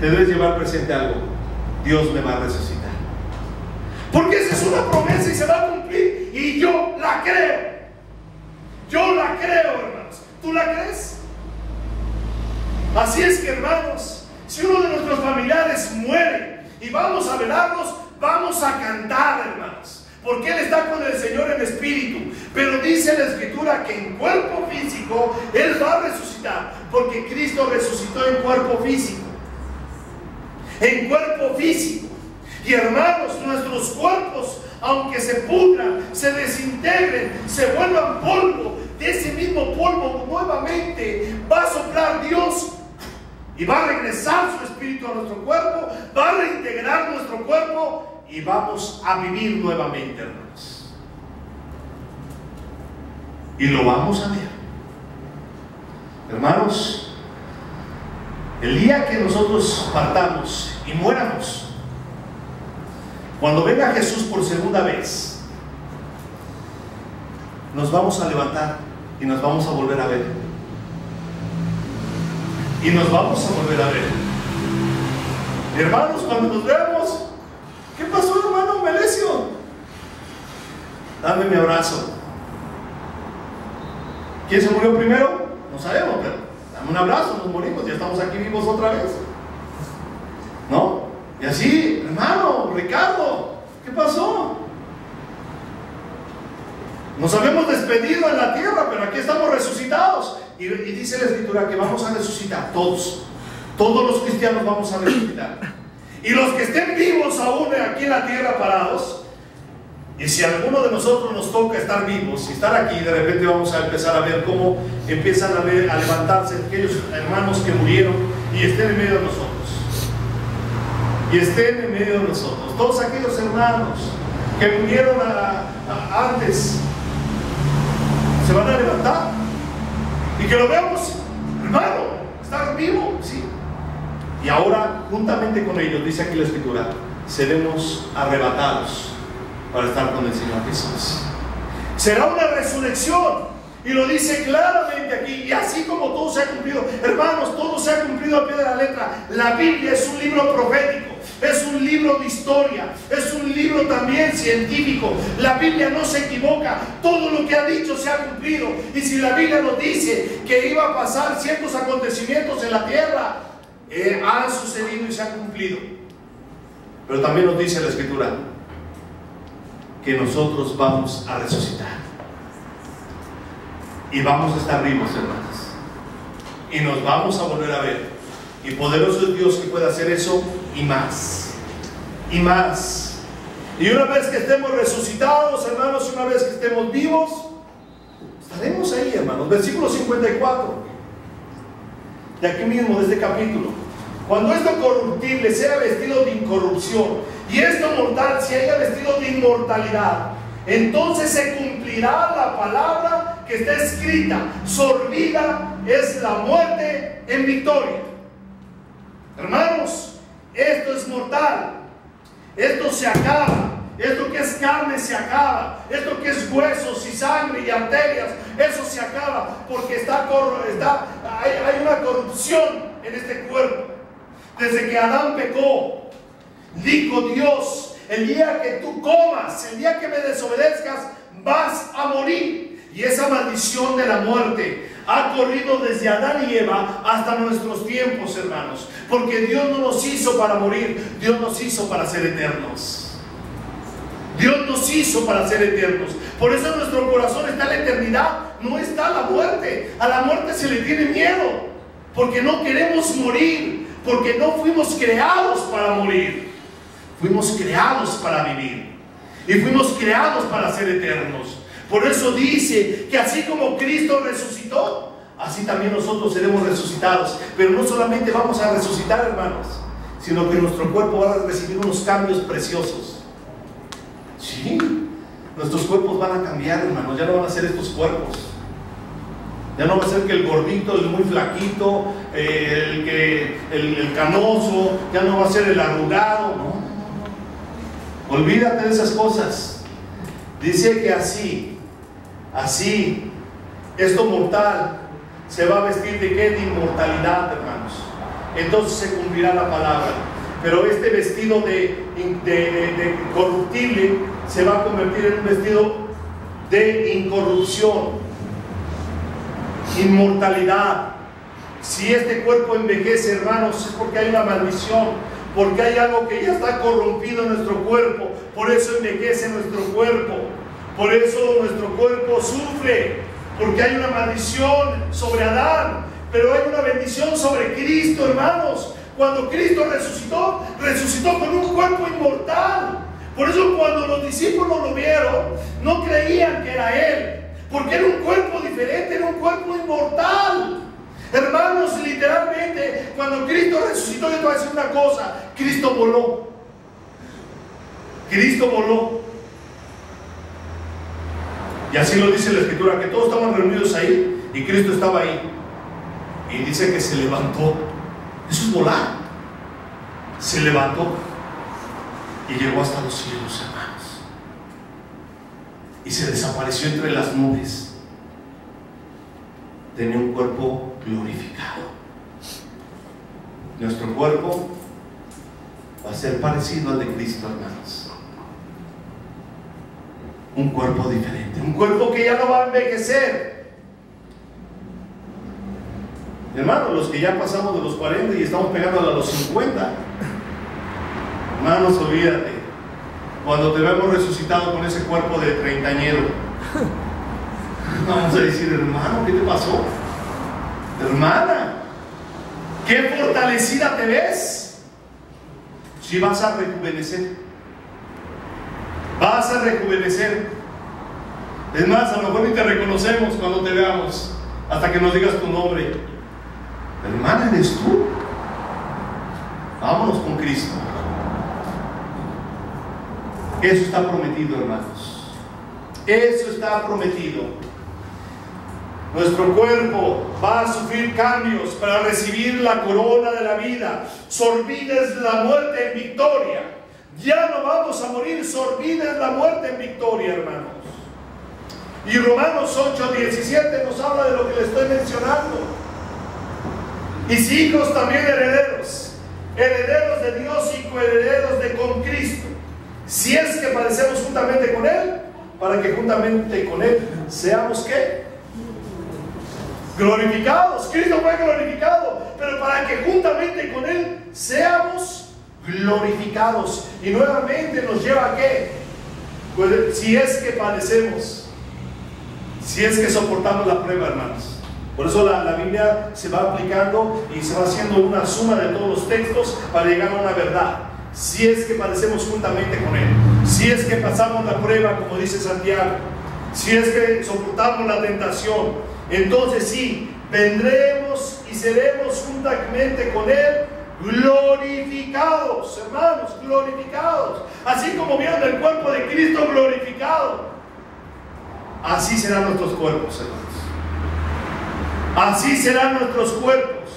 te debes llevar presente algo: Dios me va a resucitar. Porque esa es una promesa y se va a cumplir, y yo la creo. Yo la creo, hermanos. ¿Tú la crees? Así es que, hermanos, si uno de nuestros familiares muere y vamos a velarlos, vamos a cantar, hermanos, porque Él está con el Señor en espíritu. Pero dice la Escritura que en cuerpo físico Él va a resucitar, porque Cristo resucitó en cuerpo físico. En cuerpo físico. Y hermanos, nuestros cuerpos, aunque se pudran, se desintegren, se vuelvan polvo, de ese mismo polvo nuevamente va a soplar Dios y va a regresar su espíritu a nuestro cuerpo, va a reintegrar nuestro cuerpo y vamos a vivir nuevamente, hermanos. Y lo vamos a ver. Hermanos, el día que nosotros partamos y muéramos, cuando venga Jesús por segunda vez, nos vamos a levantar y nos vamos a volver a ver. Y nos vamos a volver a ver. Hermanos, cuando nos veamos, ¿qué pasó, hermano Melesio? Dame mi abrazo. ¿Quién se murió primero? No sabemos, pero dame un abrazo, nos morimos, ya estamos aquí vivos otra vez. ¿No? Y así, hermano, Ricardo, ¿qué pasó? Nos habíamos despedido en la tierra, pero aquí estamos resucitados. Y dice la Escritura que vamos a resucitar todos. Todos los cristianos vamos a resucitar. Y los que estén vivos aún aquí en la tierra parados, y si a alguno de nosotros nos toca estar vivos y estar aquí, de repente vamos a empezar a ver cómo empiezan a levantarse aquellos hermanos que murieron y estén en medio de nosotros. Y estén en medio de nosotros. Todos aquellos hermanos que murieron antes se van a levantar. Y que lo veamos, hermano, ¿estás vivo? Sí. Y ahora, juntamente con ellos, dice aquí la Escritura, seremos arrebatados para estar con el Señor Jesús. Será una resurrección. Y lo dice claramente aquí. Y así como todo se ha cumplido, hermanos, todo se ha cumplido al pie de la letra. La Biblia es un libro profético, es un libro de historia, es un libro también científico. La Biblia no se equivoca. Todo lo que ha dicho se ha cumplido. Y si la Biblia nos dice que iba a pasar ciertos acontecimientos en la tierra, han sucedido y se han cumplido. Pero también nos dice la Escritura que nosotros vamos a resucitar. Y vamos a estar vivos, hermanos. Y nos vamos a volver a ver. Y poderoso es Dios que puede hacer eso y más. Y más. Y una vez que estemos resucitados, hermanos, una vez que estemos vivos, estaremos ahí, hermanos. Versículo 54. De aquí mismo, de este capítulo. Cuando esto corruptible sea vestido de incorrupción y esto mortal se haya vestido de inmortalidad, entonces se cumplirá la palabra que está escrita: sorbida es la muerte en victoria. Hermanos, esto es mortal, esto se acaba. Esto que es carne se acaba. Esto que es huesos y sangre y arterias, eso se acaba, porque hay una corrupción en este cuerpo. Desde que Adán pecó, dijo Dios: el día que tú comas, el día que me desobedezcas, vas a morir. Y esa maldición de la muerte ha corrido desde Adán y Eva hasta nuestros tiempos, hermanos. Porque Dios no nos hizo para morir, Dios nos hizo para ser eternos. Dios nos hizo para ser eternos. Por eso en nuestro corazón está la eternidad, no está la muerte. A la muerte se le tiene miedo, porque no queremos morir, porque no fuimos creados para morir. Fuimos creados para vivir y fuimos creados para ser eternos. Por eso dice que así como Cristo resucitó, así también nosotros seremos resucitados. Pero no solamente vamos a resucitar, hermanos, sino que nuestro cuerpo va a recibir unos cambios preciosos. Sí, nuestros cuerpos van a cambiar, hermanos. Ya no van a ser estos cuerpos. Ya no va a ser que el gordito, el muy flaquito, el canoso, ya no va a ser el arrugado, ¿no? Olvídate de esas cosas. Dice que así, esto mortal se va a vestir de qué? De inmortalidad, hermanos. Entonces se cumplirá la palabra. Pero este vestido de corruptible se va a convertir en un vestido de incorrupción, inmortalidad. Si este cuerpo envejece, hermanos, es porque hay una maldición, porque hay algo que ya está corrompido en nuestro cuerpo. Por eso envejece nuestro cuerpo, por eso nuestro cuerpo sufre, porque hay una maldición sobre Adán, pero hay una bendición sobre Cristo, hermanos. Cuando Cristo resucitó, resucitó con un cuerpo inmortal. Por eso cuando los discípulos lo vieron, no creían que era Él, porque era un cuerpo diferente, era un cuerpo inmortal. Hermanos, literalmente, cuando Cristo resucitó, yo te voy a decir una cosa: Cristo voló. Cristo voló. Y así lo dice la Escritura, que todos estaban reunidos ahí y Cristo estaba ahí. Y dice que se levantó. Eso es volar. Se levantó y llegó hasta los cielos, hermanos. Y se desapareció entre las nubes. Tenía un cuerpo glorificado. Nuestro cuerpo va a ser parecido al de Cristo, hermanos. Un cuerpo diferente, un cuerpo que ya no va a envejecer. Hermanos, los que ya pasamos de los 40 y estamos pegando a los 50, hermanos, olvídate. Cuando te vemos resucitado con ese cuerpo de treintañero, vamos a decir: hermano, ¿qué te pasó? Hermana, ¿qué fortalecida te ves? Si vas a rejuvenecer. Vas a rejuvenecer. Es más, a lo mejor ni te reconocemos cuando te veamos, hasta que nos digas tu nombre. Hermana, ¿eres tú? Vámonos con Cristo. Eso está prometido, hermanos. Eso está prometido. Nuestro cuerpo va a sufrir cambios para recibir la corona de la vida. Sorbida es la muerte en victoria. Ya no vamos a morir, sorbida es la muerte en victoria, hermanos. Y Romanos 8:17 nos habla de lo que le estoy mencionando. Y si hijos, también herederos, herederos de Dios y coherederos de con Cristo, si es que padecemos juntamente con Él, para que juntamente con Él seamos ¿qué? Glorificados. Cristo fue glorificado, pero para que juntamente con Él seamos glorificados. Y nuevamente nos lleva a ¿qué? Pues, si es que padecemos, si es que soportamos la prueba, hermanos. Por eso la Biblia se va aplicando y se va haciendo una suma de todos los textos para llegar a una verdad. Si es que padecemos juntamente con Él, si es que pasamos la prueba, como dice Santiago, si es que soportamos la tentación, entonces sí, vendremos y seremos juntamente con Él glorificados, hermanos, glorificados. Así como vieron el cuerpo de Cristo glorificado, así serán nuestros cuerpos, hermanos. Así serán nuestros cuerpos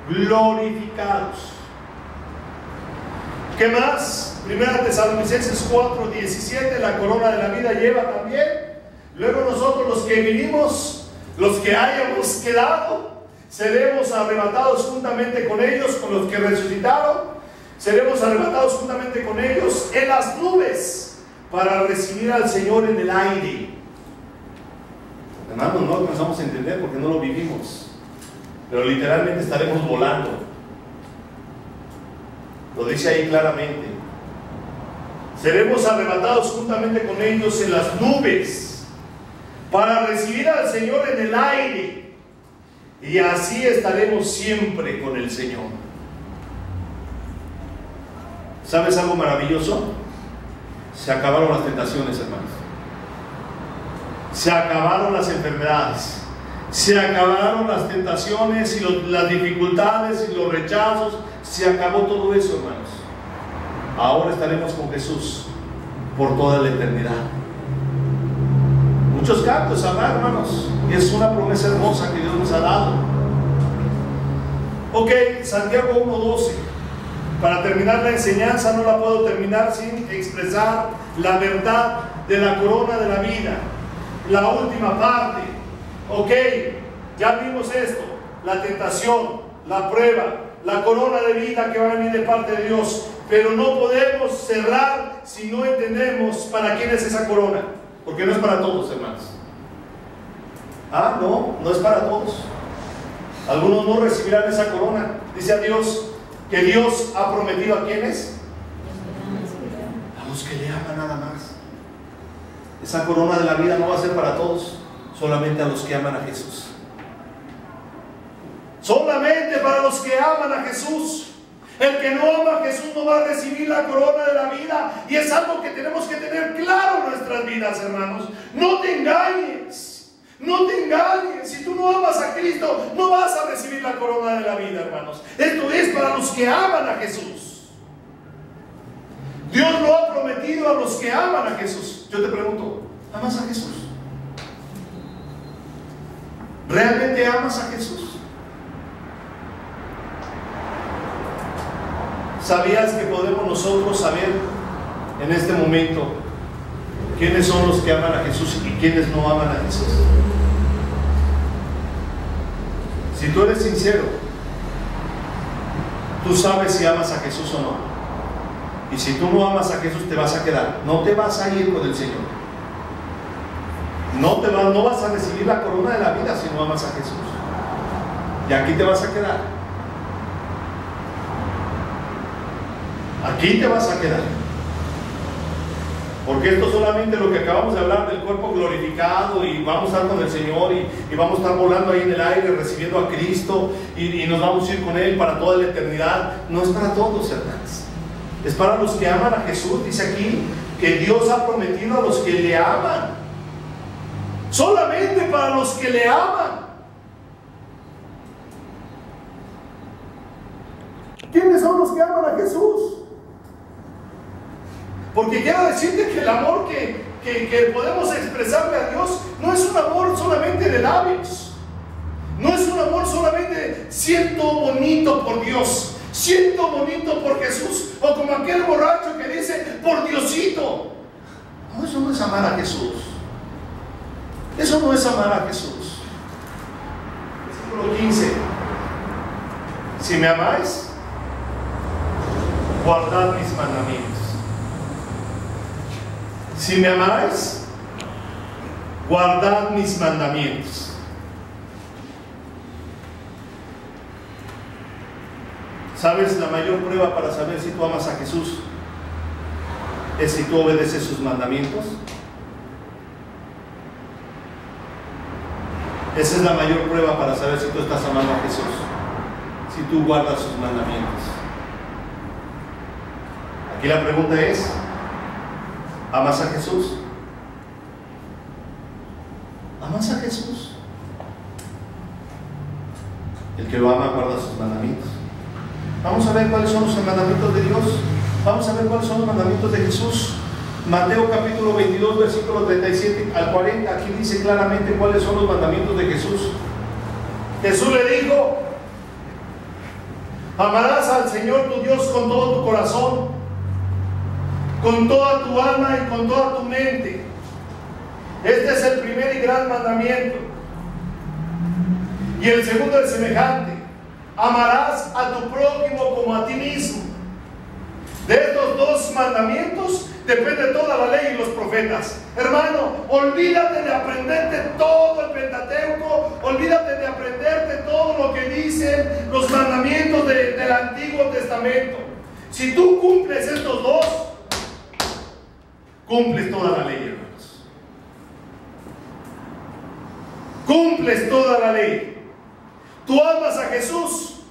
glorificados. ¿Qué más? Primera Tesalonicenses 4:17, la corona de la vida lleva también. Luego nosotros, los que vivimos, los que hayamos quedado, seremos arrebatados juntamente con ellos, con los que resucitaron, seremos arrebatados juntamente con ellos en las nubes para recibir al Señor en el aire. Hermanos, no alcanzamos a entender porque no lo vivimos, pero literalmente estaremos volando. Lo dice ahí claramente. Seremos arrebatados juntamente con ellos en las nubes para recibir al Señor en el aire, y así estaremos siempre con el Señor. ¿Sabes algo maravilloso? Se acabaron las tentaciones, hermanos. Se acabaron las enfermedades. Se acabaron las tentaciones y las dificultades y los rechazos. Se acabó todo eso, hermanos. Ahora estaremos con Jesús por toda la eternidad. Muchos cantos habrá, hermanos, y es una promesa hermosa que Dios nos ha dado. Ok, Santiago 1:12. Para terminar la enseñanza, no la puedo terminar sin expresar la verdad de la corona de la vida, la última parte. Ok, ya vimos esto: la tentación, la prueba, la corona de vida que va a venir de parte de Dios. Pero no podemos cerrar si no entendemos para quién es esa corona, porque no es para todos, hermanos. No es para todos. Algunos no recibirán esa corona. Dice a Dios que Dios ha prometido a quiénes, a los que le aman nada más. Esa corona de la vida no va a ser para todos, solamente a los que aman a Jesús. Solamente para los que aman a Jesús. El que no ama a Jesús no va a recibir la corona de la vida, y es algo que tenemos que tener claro en nuestras vidas, hermanos. No te engañes, no te engañes. Si tú no amas a Cristo, no vas a recibir la corona de la vida, hermanos. Esto es para los que aman a Jesús. Dios lo ha prometido a los que aman a Jesús. Yo te pregunto, ¿amas a Jesús? ¿Realmente amas a Jesús? ¿Sabías que podemos nosotros saber en este momento quiénes son los que aman a Jesús y quiénes no aman a Jesús? Si tú eres sincero, tú sabes si amas a Jesús o no. Y si tú no amas a Jesús, te vas a quedar. No te vas a ir con el Señor. No vas a recibir la corona de la vida si no amas a Jesús. Y aquí te vas a quedar. Aquí te vas a quedar. Porque esto solamente lo que acabamos de hablar del cuerpo glorificado, y vamos a estar con el Señor y vamos a estar volando ahí en el aire recibiendo a Cristo y nos vamos a ir con Él para toda la eternidad. No es para todos, hermanos. Es para los que aman a Jesús. Dice aquí que Dios ha prometido a los que le aman. Solamente para los que le aman. ¿Quiénes son los que aman a Jesús? Porque quiero decirte que el amor que podemos expresarle a Dios no es un amor solamente de labios. No es un amor solamente de siento bonito por Dios, siento bonito por Jesús, o como aquel borracho que dice por Diosito. No, eso no es amar a Jesús. Eso no es amar a Jesús. Versículo 15. Si me amáis, guardad mis mandamientos. Si me amáis, guardad mis mandamientos. ¿Sabes? La mayor prueba para saber si tú amas a Jesús es si tú obedeces sus mandamientos. Esa es la mayor prueba para saber si tú estás amando a Jesús, si tú guardas sus mandamientos. Aquí la pregunta es: ¿amas a Jesús? ¿Amas a Jesús? El que lo ama guarda sus mandamientos. Vamos a ver cuáles son los mandamientos de Dios. Vamos a ver cuáles son los mandamientos de Jesús. Mateo capítulo 22, versículo 37 al 40. Aquí dice claramente cuáles son los mandamientos de Jesús. Jesús le dijo: amarás al Señor tu Dios con todo tu corazón, con toda tu alma y con toda tu mente. Este es el primer y gran mandamiento. Y el segundo es semejante: amarás a tu prójimo como a ti mismo. De estos dos mandamientos depende de toda la ley y los profetas. Hermano, olvídate de aprenderte todo el Pentateuco, olvídate de aprenderte todo lo que dicen los mandamientos del Antiguo Testamento. Si tú cumples estos dos, cumples toda la ley, hermanos. Cumples toda la ley. Tú amas a Jesús.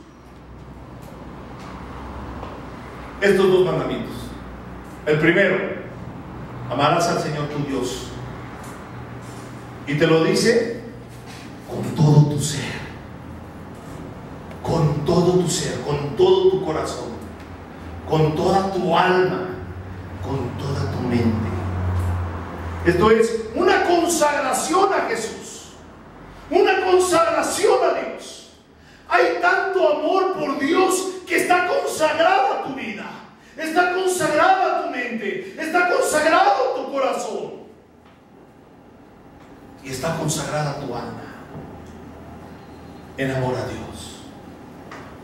Estos dos mandamientos. El primero, amarás al Señor tu Dios. Y te lo dice con todo tu ser. Con todo tu ser, con todo tu corazón, con toda tu alma, con toda tu mente. Esto es una consagración a Jesús, una consagración a Dios. Hay tanto amor por Dios que está consagrada tu vida, está consagrada tu mente, está consagrado tu corazón y está consagrada tu alma en amor a Dios.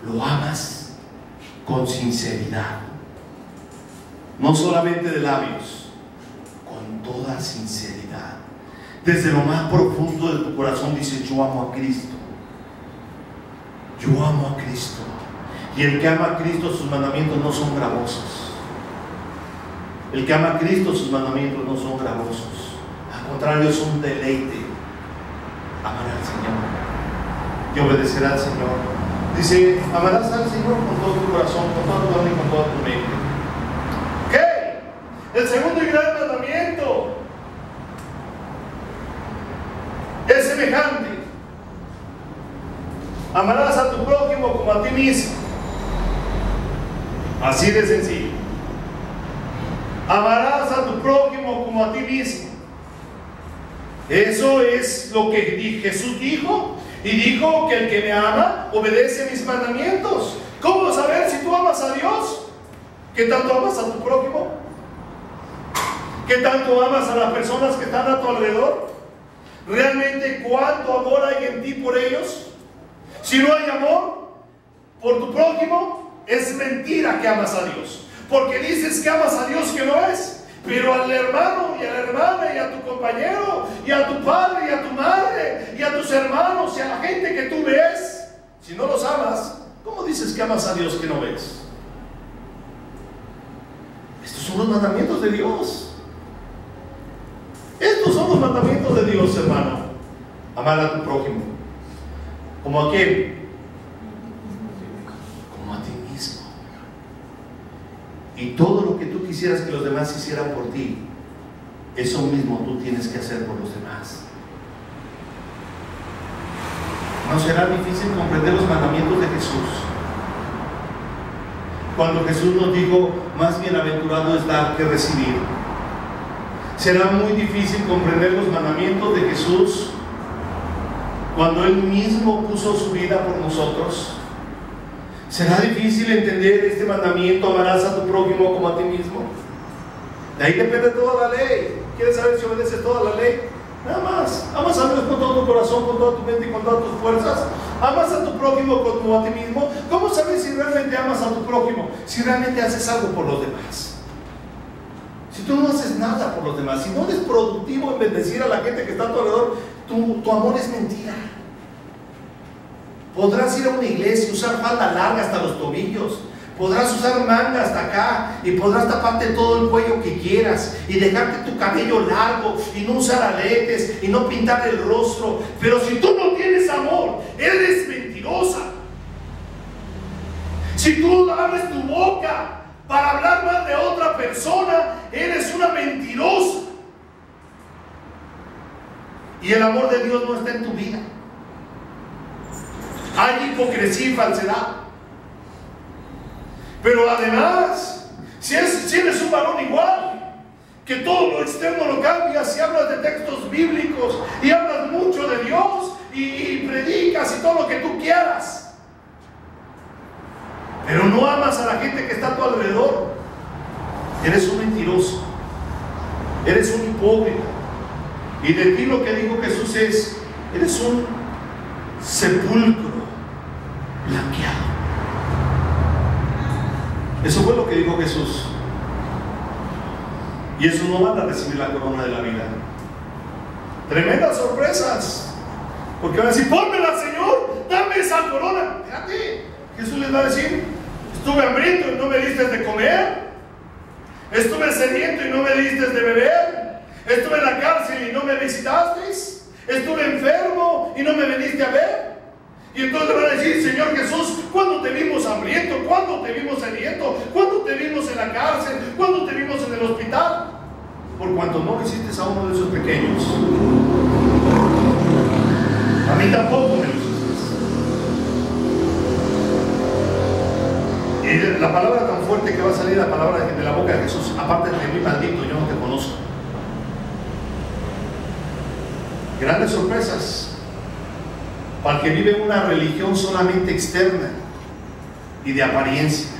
Lo amas con sinceridad, no solamente de labios, con toda sinceridad. Desde lo más profundo de tu corazón dices: yo amo a Cristo, yo amo a Cristo. Y el que ama a Cristo, sus mandamientos no son gravosos. El que ama a Cristo, sus mandamientos no son gravosos. Al contrario, es un deleite amar al Señor y obedecer al Señor. Dice: amarás al Señor con todo tu corazón, con toda tu alma y con toda tu mente. ¿Qué? El segundo y gran mandamiento es semejante: amarás a tu prójimo como a ti mismo. Así de sencillo. Amarás a tu prójimo como a ti mismo. Eso es lo que Jesús dijo. Y dijo que el que me ama obedece mis mandamientos. ¿Cómo saber si tú amas a Dios? ¿Qué tanto amas a tu prójimo? ¿Qué tanto amas a las personas que están a tu alrededor? ¿Realmente cuánto amor hay en ti por ellos? Si no hay amor por tu prójimo, es mentira que amas a Dios, porque dices que amas a Dios que no es. Pero al hermano y a la hermana y a tu compañero y a tu padre y a tu madre y a tus hermanos y a la gente que tú ves, si no los amas, ¿cómo dices que amas a Dios que no ves? Estos son los mandamientos de Dios. Estos son los mandamientos de Dios, hermano. Amar a tu prójimo. ¿Como a quién? Como a ti mismo. Y todo lo que tú quisieras que los demás hicieran por ti, eso mismo tú tienes que hacer por los demás. No será difícil comprender los mandamientos de Jesús. Cuando Jesús nos dijo: más bienaventurado es dar que recibir. Será muy difícil comprender los mandamientos de Jesús cuando Él mismo puso su vida por nosotros. ¿Será difícil entender este mandamiento: amarás a tu prójimo como a ti mismo? De ahí depende toda la ley. ¿Quieres saber si obedeces toda la ley? Nada más. Amas a Dios con todo tu corazón, con toda tu mente y con todas tus fuerzas. Amas a tu prójimo como a ti mismo. ¿Cómo sabes si realmente amas a tu prójimo? Si realmente haces algo por los demás. Si tú no haces nada por los demás, si no eres productivo en bendecir a la gente que está a tu alrededor, tu amor es mentira. Podrás ir a una iglesia y usar falda larga hasta los tobillos, podrás usar manga hasta acá y podrás taparte todo el cuello que quieras y dejarte tu cabello largo y no usar aretes y no pintar el rostro, pero si tú no tienes amor, eres mentirosa. Si tú abres tu boca para hablar mal de otra persona, eres una mentirosa. Y el amor de Dios no está en tu vida. Hay hipocresía y falsedad. Pero además, si eres un varón igual, que todo lo externo lo cambias y hablas de textos bíblicos y hablas mucho de Dios y predicas y todo lo que tú quieras, pero no amas a la gente que está a tu alrededor, eres un mentiroso, eres un hipócrita. Y de ti lo que dijo Jesús es: eres un sepulcro blanqueado. Eso fue lo que dijo Jesús. Y esos no van a recibir la corona de la vida. Tremendas sorpresas. Porque van a decir, pónmela, Señor, dame esa corona. Fíjate, Jesús les va a decir, estuve hambriento y no me diste de comer. Estuve sediento y no me diste de beber. Estuve en la cárcel y no me visitasteis. Estuve enfermo y no me viniste a ver. Y entonces le van a decir, Señor Jesús, ¿cuándo te vimos hambriento? ¿Cuándo te vimos sediento? ¿Cuándo te vimos en la cárcel? ¿Cuándo te vimos en el hospital? Por cuanto no hiciste a uno de esos pequeños, a mí tampoco me lo hiciste. Y la palabra tan fuerte que va a salir, la palabra de la boca de Jesús, aparte de mí, maldito, yo no te conozco. Grandes sorpresas para el que vive una religión solamente externa y de apariencia,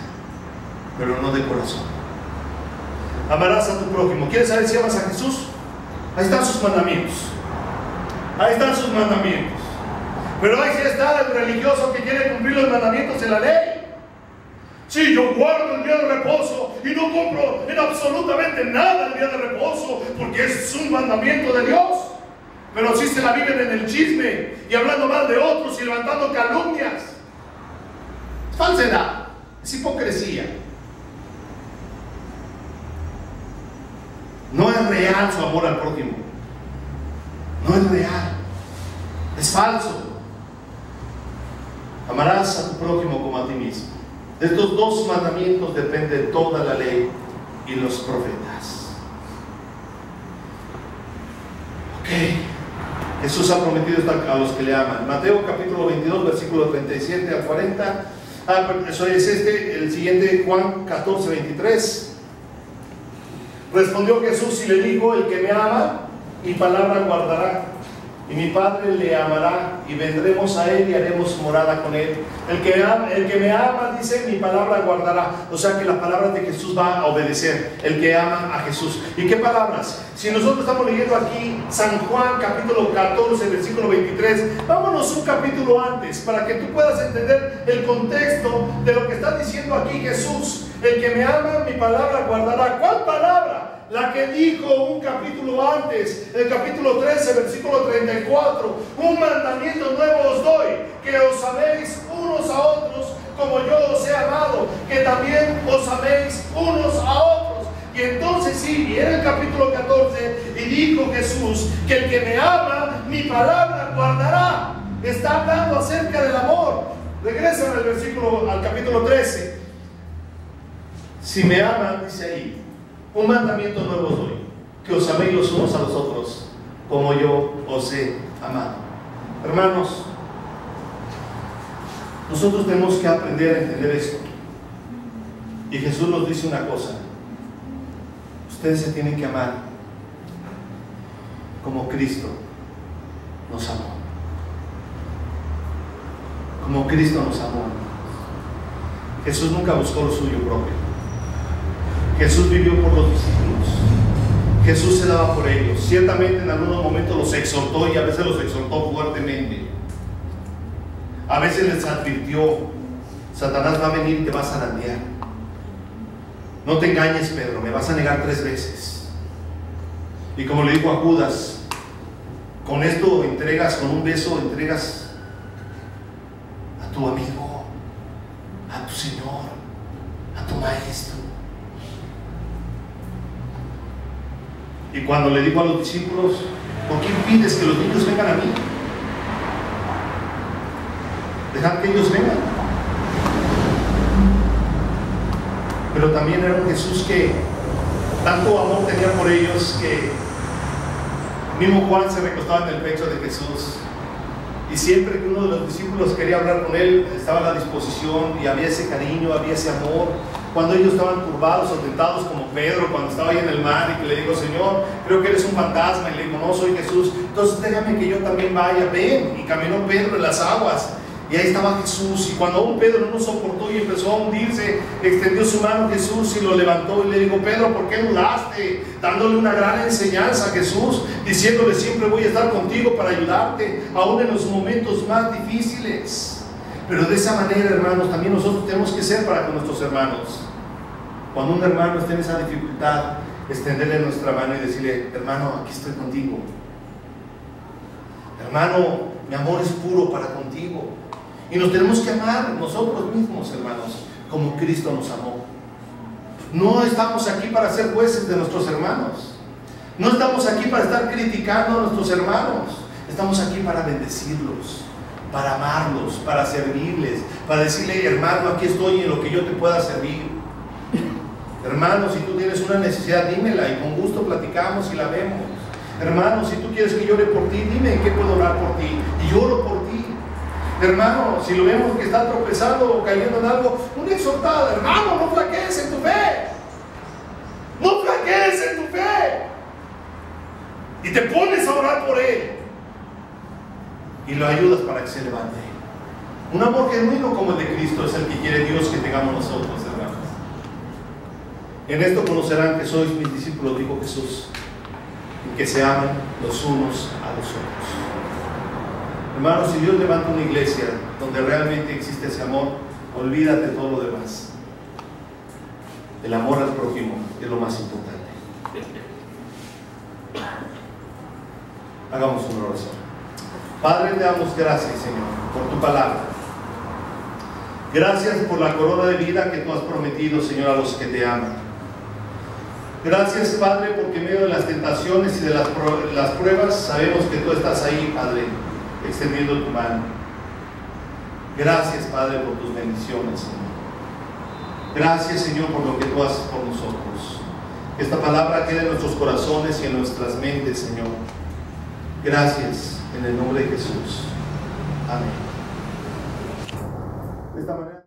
pero no de corazón. Amarás a tu prójimo. ¿Quieres saber si amas a Jesús? Ahí están sus mandamientos. Ahí están sus mandamientos. Pero ahí sí está el religioso que quiere cumplir los mandamientos en la ley. Sí, yo guardo el día de reposo y no compro en absolutamente nada el día de reposo, porque es un mandamiento de Dios. Pero sí se la viven en el chisme y hablando mal de otros y levantando calumnias. Es falsedad, es hipocresía. No es real su amor al prójimo. No es real. Es falso. Amarás a tu prójimo como a ti mismo. De estos dos mandamientos depende toda la ley y los profetas. Ok. Jesús ha prometido esto a los que le aman. Mateo capítulo 22, versículo 37 al 40. Eso es el siguiente, Juan 14, 23. Respondió Jesús y le dijo, el que me ama, mi palabra guardará, y mi Padre le amará, y vendremos a él y haremos morada con él. El que me ama, dice, mi palabra guardará. O sea que la palabra de Jesús va a obedecer, el que ama a Jesús. ¿Y qué palabras? Si nosotros estamos leyendo aquí San Juan capítulo 14, versículo 23, vámonos un capítulo antes, para que tú puedas entender el contexto de lo que está diciendo aquí Jesús. El que me ama, mi palabra guardará. ¿Cuál palabra? La que dijo un capítulo antes, el capítulo 13, versículo 34. Un mandamiento nuevo os doy, que os améis unos a otros como yo os he amado, que también os améis unos a otros. Y entonces sí, viene el capítulo 14 y dijo Jesús que el que me ama, mi palabra guardará. Está hablando acerca del amor. Regresen al versículo, al capítulo 13. Si me aman, dice ahí, un mandamiento nuevo os doy, que os améis los unos a los otros, como yo os he amado. Hermanos, nosotros tenemos que aprender a entender esto. Y Jesús nos dice una cosa: ustedes se tienen que amar como Cristo nos amó. Como Cristo nos amó. Jesús nunca buscó lo suyo propio. Jesús vivió por los discípulos. Jesús se daba por ellos. Ciertamente en algunos momentos los exhortó, y a veces los exhortó fuertemente. A veces les advirtió: Satanás va a venir y te va a zarandear. No te engañes, Pedro, me vas a negar 3 veces. Y como le dijo a Judas, con esto entregas, con un beso entregas a tu amigo, a tu Señor, a tu Maestro. Y cuando le dijo a los discípulos: ¿por qué pides que los niños vengan a mí? Dejad que ellos vengan. Pero también era un Jesús que tanto amor tenía por ellos que mismo Juan se recostaba en el pecho de Jesús, y siempre que uno de los discípulos quería hablar con él, estaba a la disposición, y había ese cariño, había ese amor. Cuando ellos estaban turbados o tentados, como Pedro cuando estaba ahí en el mar y que le dijo: Señor, creo que eres un fantasma, y le dijo: no, soy Jesús. Entonces déjame que yo también vaya. Ven. Y caminó Pedro en las aguas, y ahí estaba Jesús. Y cuando aún Pedro no soportó y empezó a hundirse, extendió su mano Jesús y lo levantó y le dijo: Pedro, ¿por qué dudaste? Dándole una gran enseñanza a Jesús, diciéndole: siempre voy a estar contigo para ayudarte, aún en los momentos más difíciles. Pero de esa manera, hermanos, también nosotros tenemos que ser para con nuestros hermanos. Cuando un hermano esté en esa dificultad, extenderle nuestra mano y decirle: hermano, aquí estoy contigo. Hermano, mi amor es puro para contigo. Y nos tenemos que amar nosotros mismos, hermanos, como Cristo nos amó. No estamos aquí para ser jueces de nuestros hermanos. No estamos aquí para estar criticando a nuestros hermanos. Estamos aquí para bendecirlos, para amarlos, para servirles, para decirle: hermano, aquí estoy en lo que yo te pueda servir. Hermano, si tú tienes una necesidad, dímela y con gusto platicamos y la vemos. Hermano, si tú quieres que llore por ti, dime en qué puedo orar por ti y lloro por ti. Hermano, si lo vemos que está tropezando o cayendo en algo, una exhortada: hermano, no flaquees en tu fe. No flaquees en tu fe. Y te pones a orar por él y lo ayudas para que se levante. Un amor genuino como el de Cristo es el que quiere Dios que tengamos nosotros, hermanos. En esto conocerán que sois mis discípulos, dijo Jesús, y que se aman los unos a los otros. Hermanos, si Dios levanta una iglesia donde realmente existe ese amor, olvídate de todo lo demás. El amor al prójimo es lo más importante. Hagamos una oración. Padre, te damos gracias, Señor, por tu palabra. Gracias por la corona de vida que tú has prometido, Señor, a los que te aman. Gracias, Padre, porque en medio de las tentaciones y de las pruebas sabemos que tú estás ahí, Padre, extendiendo tu mano. Gracias, Padre, por tus bendiciones, Señor. Gracias, Señor, por lo que tú haces por nosotros. Que esta palabra quede en nuestros corazones y en nuestras mentes, Señor. Gracias, en el nombre de Jesús. Amén. De esta manera.